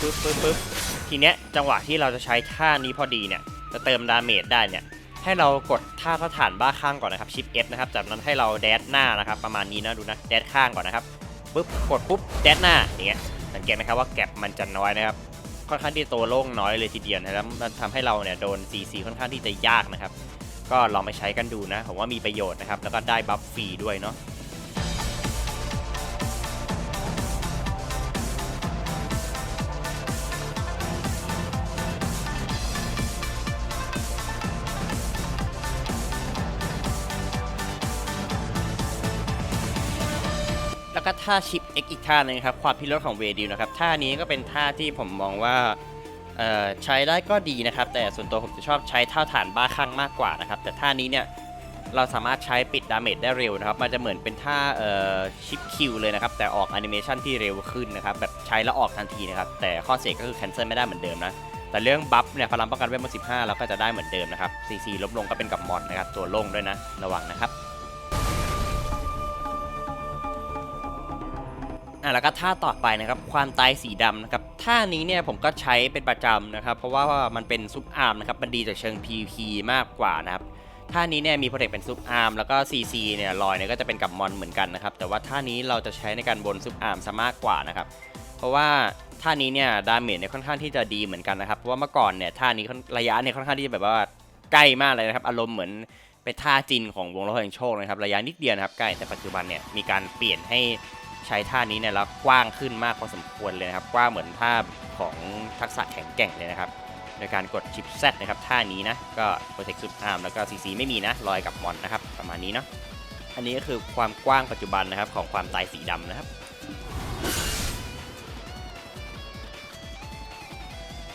ปึ๊บทีเนี้ยจังหวะที่เราจะใช้ท่านี้พอดีเนี่ยจะเติมดาเมจได้เนี่ยให้เรากดท่าเท่าฐานบ้าข้างก่อนนะครับชิป F นะครับจากนั้นให้เราแดดหน้านะครับประมาณนี้นะดูนะแดดข้างก่อนนะครับปึ๊บกดปุ๊บแดดหน้าอย่างเงี้ยสังเกตไหมครับว่าแก็บมันจะน้อยนะครับค่อนข้างที่ตัวโล่งน้อยเลยทีเดียวนะครับมันทำให้เราเนี่ยโดน CC ค่อนข้างที่จะยากนะครับก็ลองไปใช้กันดูนะผมว่ามีประโยชน์นะครับแล้วก็ได้บัฟฟรีด้วยเนาะแล้วก็ท่าชิป X อีกท่านึงครับความพิรสของเวดิวนะครับท่านี้ก็เป็นท่าที่ผมมองว่าใช้ได้ก็ดีนะครับแต่ส่วนตัวผมจะชอบใช้ท่าฐานบ้าคลั่งมากกว่านะครับแต่ท่านี้เนี่ยเราสามารถใช้ปิดดาเมจได้เร็วนะครับมันจะเหมือนเป็นท่าชิปคิวเลยนะครับแต่ออกแอนิเมชันที่เร็วขึ้นนะครับแบบใช้แล้วออกทันทีนะครับแต่ข้อเสียก็คือแคนเซิลไม่ได้เหมือนเดิมนะแต่เรื่องบัฟเนี่ยพลังป้องกันเวทมนต์15เราก็จะได้เหมือนเดิมนะครับ CC ลบลงก็เป็นกับมอนนะครับตัวลงด้วยนะระวังนะครับแล้วก็ท่าต่อไปนะครับความตายสีดำนะครับท่านี้เนี่ยผมก็ใช้เป็นประจำนะครับเพราะว่ามันเป็นซุปอาร์มนะครับมันดีจากเชิง PVP มากกว่านะครับท่านี้เนี่ยมีโปรเทคเป็นซุปอาร์มแล้วก็ CC เนี่ยลอยเนี่ยก็จะเป็นกับมอนเหมือนกันนะครับแต่ว่าท่านี้เราจะใช้ในการบนซุปอาร์มซะมากกว่านะครับเพราะว่าท่านี้เนี่ยดาเมจเนี่ยค่อนข้างที่จะดีเหมือนกันนะครับเพราะว่าเมื่อก่อนเนี่ยท่านี้ระยะเนี่ยค่อนข้างที่จะแบบว่าใกล้มากเลยนะครับอารมณ์เหมือนเป็นท่าจินของวงล้อแห่งโชคนะครับระยะนิดเดียวนะครับใกล้แต่ปัจจุบันเนี่ยมีการเปลี่ยนให้ ใช้ท่านี้เนี่ยแล้วกว้างขึ้นมากพอสมควรเลยนะครับกว้างเหมือนท่าของทักษะแข็งแกร่งเลยนะครับโดยการกดชิป Z นะครับท่านี้นะก็โปรเทคสุดอาร์มแล้วก็ CC ไม่มีนะลอยกับมอนนะครับประมาณนี้เนาะอันนี้ก็คือความกว้างปัจจุบันนะครับของความตายสีดำนะครับ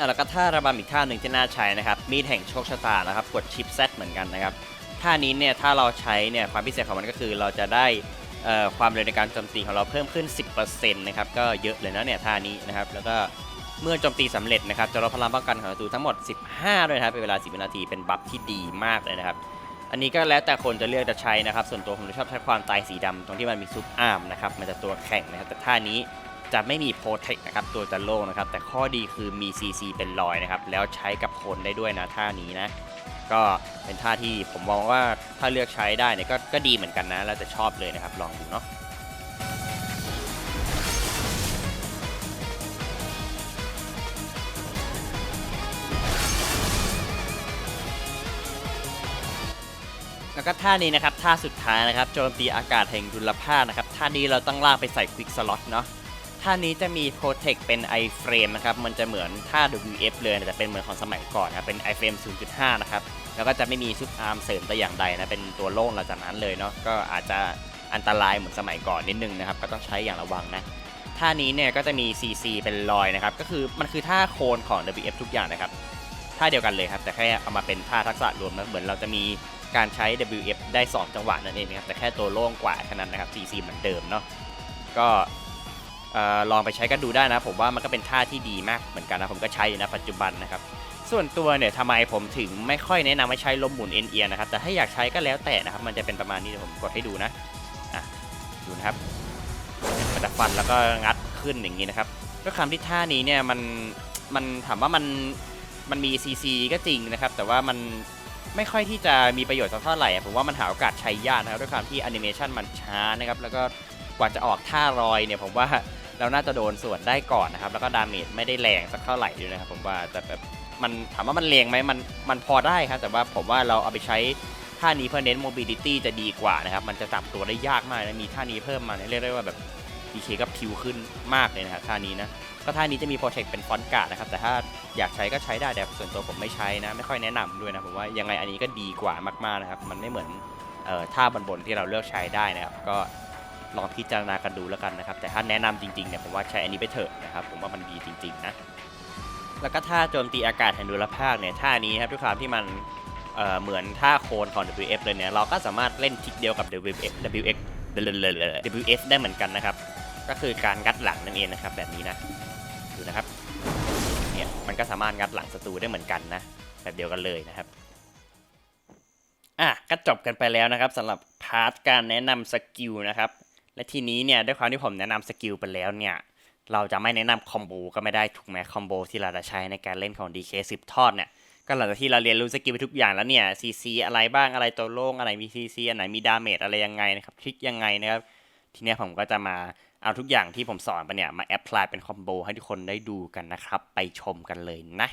แล้วก็ท่าระบำอีกท่าหนึ่งที่น่าใช้นะครับมีดแห่งโชคชะตานะครับกดชิป Z เหมือนกันนะครับท่านี้เนี่ยถ้าเราใช้เนี่ยความพิเศษของมันก็คือเราจะได้ความเร็วในการโจมตีของเราเพิ่มขึ้น 10% นะครับก็เยอะเลยนะเนี่ยท่านี้นะครับแล้วก็เมื่อโจมตีสำเร็จนะครับจะลดพลังป้องกันของศัตรูทั้งหมด15ด้วยนะครับเป็นเวลา10วินาทีเป็นบัฟที่ดีมากเลยนะครับอันนี้ก็แล้วแต่คนจะเลือกจะใช้นะครับส่วนตัวผมชอบใช้ความตายสีดำตรงที่มันมีซุปอาร์มนะครับมันจะตัวแข็งนะครับแต่ท่านี้จะไม่มีโปรเทคนะครับตัวจะโล่งนะครับแต่ข้อดีคือมี CC เป็นรอยนะครับแล้วใช้กับคนได้ด้วยนะท่านี้นะก็เป็นท่าที่ผมมองว่าถ้าเลือกใช้ได้เนี่ยก็ดีเหมือนกันนะแล้วจะชอบเลยนะครับลองดูเนาะแล้วก็ท่านี้นะครับท่าสุดท้ายนะครับโจมตีอากาศแห่งดุลภาพนะครับท่านี้เราต้องลากไปใส่ควิกสล็อตเนาะท่านี้จะมีโปรเทคเป็น iframe นะครับมันจะเหมือนท่า WF เลยแต่เป็นเหมือนของสมัยก่อนนะเป็น iframe 0.5 นะครับแล้วก็จะไม่มีซุปอาร์มเสริมแต่อย่างใดนะเป็นตัวโล่งหลังจากนั้นเลยเนาะก็อาจจะอันตรายเหมือนสมัยก่อนนิดนึงนะครับก็ต้องใช้อย่างระวังนะท่านี้เนี่ยก็จะมี CC เป็นรอยนะครับก็คือมันคือท่าโคนของ WF ทุกอย่างนะครับท่าเดียวกันเลยครับแต่แค่เอามาเป็นท่าทักษะรวมนะเหมือนเราจะมีการใช้ WF ได้2จังหวะนั่นเองนะครับแต่แค่ตัวโล่งกว่าแค่นั้นนะครับ CC เหมือนเดิมเนาะก็ลองไปใช้กันดูได้นะผมว่ามันก็เป็นท่าที่ดีมากเหมือนกันนะผมก็ใช้อยู่นะปัจจุบันนะครับส่วนตัวเนี่ยทำไมผมถึงไม่ค่อยแนะนำให้ใช้ลมหมุนเอ็นนะครับแต่ถ้าอยากใช้ก็แล้วแต่นะครับมันจะเป็นประมาณนี้เดี๋ยวผมกดให้ดูนะดูนะครับมันจะฟันแล้วก็งัดขึ้นอย่างนี้นะครับด้วยคำที่ท่านี้เนี่ยมันถามว่ามันมี CC ก็จริงนะครับแต่ว่ามันไม่ค่อยที่จะมีประโยชน์สักเท่าไหร่ผมว่ามันหาโอกาสใช้ยากนะครับด้วยความที่แอนิเมชันมันช้านะครับแล้วก็กว่าจะออกท่ารอยเนี่ยผมว่าเราน่าจะโดนส่วนได้ก่อนนะครับแล้วก็ดาเมจไม่ได้แรงสักเท่าไหร่ด้วยนะครับผมว่าแต่แบบมันถามว่ามันแรงไหมมันพอได้ครับแต่ว่าผมว่าเราเอาไปใช้ท่านี้เพื่อเน้น mobility จะดีกว่านะครับมันจะจับตัวได้ยากมากนะมีท่านี้เพิ่มมาเรียกได้ว่าแบบ DK ก็พิวขึ้นมากเลยนะครับท่านี้นะก็ท่านี้จะมีโปรเทคเป็นฟอนต์การ์ดนะครับแต่ถ้าอยากใช้ก็ใช้ได้แต่ส่วนตัวผมไม่ใช้นะไม่ค่อยแนะนำด้วยนะผมว่ายังไงอันนี้ก็ดีกว่ามากๆนะครับมันไม่เหมือนท่าบนที่เราเลือกใช้ได้นะครับก็ลองพิจารณากันดูแล้วกันนะครับแต่ถ้าแนะนำจริงๆเนี่ยผมว่าใช้อันนี้ไปเถอะนะครับผมว่ามันดีจริงๆนะแล้วก็ท่าโจมตีอากาศแห่งดุลภาคเนี่ยท่านี้ครับด้วยความที่มันเหมือนท่าโคนของ WF เลยเนี่ยเราก็สามารถเล่นทิกเดียวกับ WF ได้เหมือนกันนะครับก็คือการงัดหลังนั่นเองนะครับแบบนี้นะดูนะครับเนี่ยมันก็สามารถงัดหลังศัตรูได้เหมือนกันนะแบบเดียวกันเลยนะครับก็จบกันไปแล้วนะครับสำหรับพาร์ทการแนะนำสกิลนะครับและทีนี้เนี่ยด้วยความที่ผมแนะนำสกิลไปแล้วเนี่ยเราจะไม่แนะนำคอมโบก็ไม่ได้ถูกไหมคอมโบที่เราจะใช้ในการเล่นของ DK 10 ทอดเนี่ยก็หลังจากที่เราเรียนรู้สกิลไปทุกอย่างแล้วเนี่ย CC อะไรบ้างอะไรตัวโล่งอะไรมี CC อันไหนมีดาเมจอะไรยังไงนะครับทริคยังไงนะครับทีนี้ผมก็จะมาเอาทุกอย่างที่ผมสอนไปเนี่ยมาแอพพลายเป็นคอมโบให้ทุกคนได้ดูกันนะครับไปชมกันเลยนะ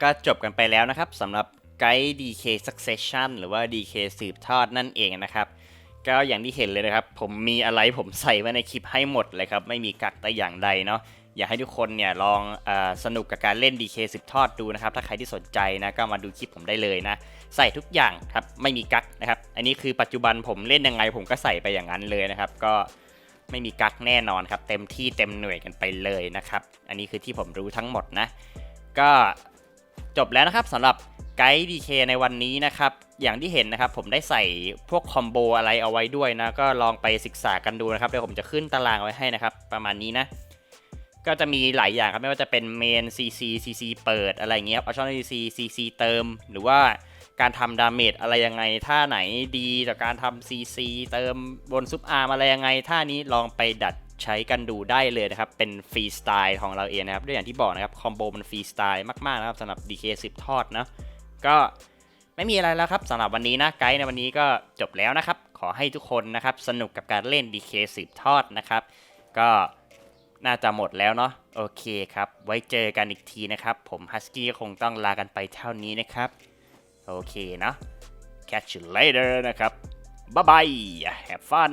ก็จบกันไปแล้วนะครับสำหรับไกด์ DK Succession หรือว่า DK สืบทอดนั่นเองนะครับก็อย่างที่เห็นเลยนะครับผมมีอะไรผมใส่ไว้ในคลิปให้หมดเลยครับไม่มีกักแต่อย่างใดเนาะอยากให้ทุกคนเนี่ยลองสนุกกับการเล่น DK สืบทอดดูนะครับถ้าใครที่สนใจนะก็มาดูคลิปผมได้เลยนะใส่ทุกอย่างครับไม่มีกักนะครับอันนี้คือปัจจุบันผมเล่นยังไงผมก็ใส่ไปอย่างนั้นเลยนะครับก็ไม่มีกักแน่นอนครับเต็มที่เต็มหน่วยกันไปเลยนะครับอันนี้คือที่ผมรู้ทั้งหมดนะก็จบแล้วนะครับสำหรับไกด์ DK ในวันนี้นะครับอย่างที่เห็นนะครับผมได้ใส่พวกคอมโบอะไรเอาไว้ด้วยนะก็ลองไปศึกษากันดูนะครับเดี๋ยวผมจะขึ้นตารางไว้ให้นะครับประมาณนี้นะก็จะมีหลายอย่างครับไม่ว่าจะเป็นเมน CC เปิดอะไรเงี้ยออปชั่น CC เติมหรือว่าการทำดาเมจอะไรยังไงท่าไหนดีต่อการทำ CC เติมบนซุปอาร์มอะไรยังไงท่านี้ลองไปดัดใช้กันดูได้เลยนะครับเป็นฟรีสไตล์ของเราเองนะครับด้วยอย่างที่บอกนะครับคอมโบมันฟรีสไตล์มากๆนะครับสำหรับ DK สืบทอดนะก็ไม่มีอะไรแล้วครับสำหรับวันนี้นะไกด์ในวันนี้ก็จบแล้วนะครับขอให้ทุกคนนะครับสนุกกับการเล่น DK สืบทอดนะครับก็น่าจะหมดแล้วเนาะโอเคครับไว้เจอกันอีกทีนะครับผมฮัสกี้คงต้องลากันไปเท่านี้นะครับโอเคเนาะ catch you later นะครับบ๊ายบาย have fun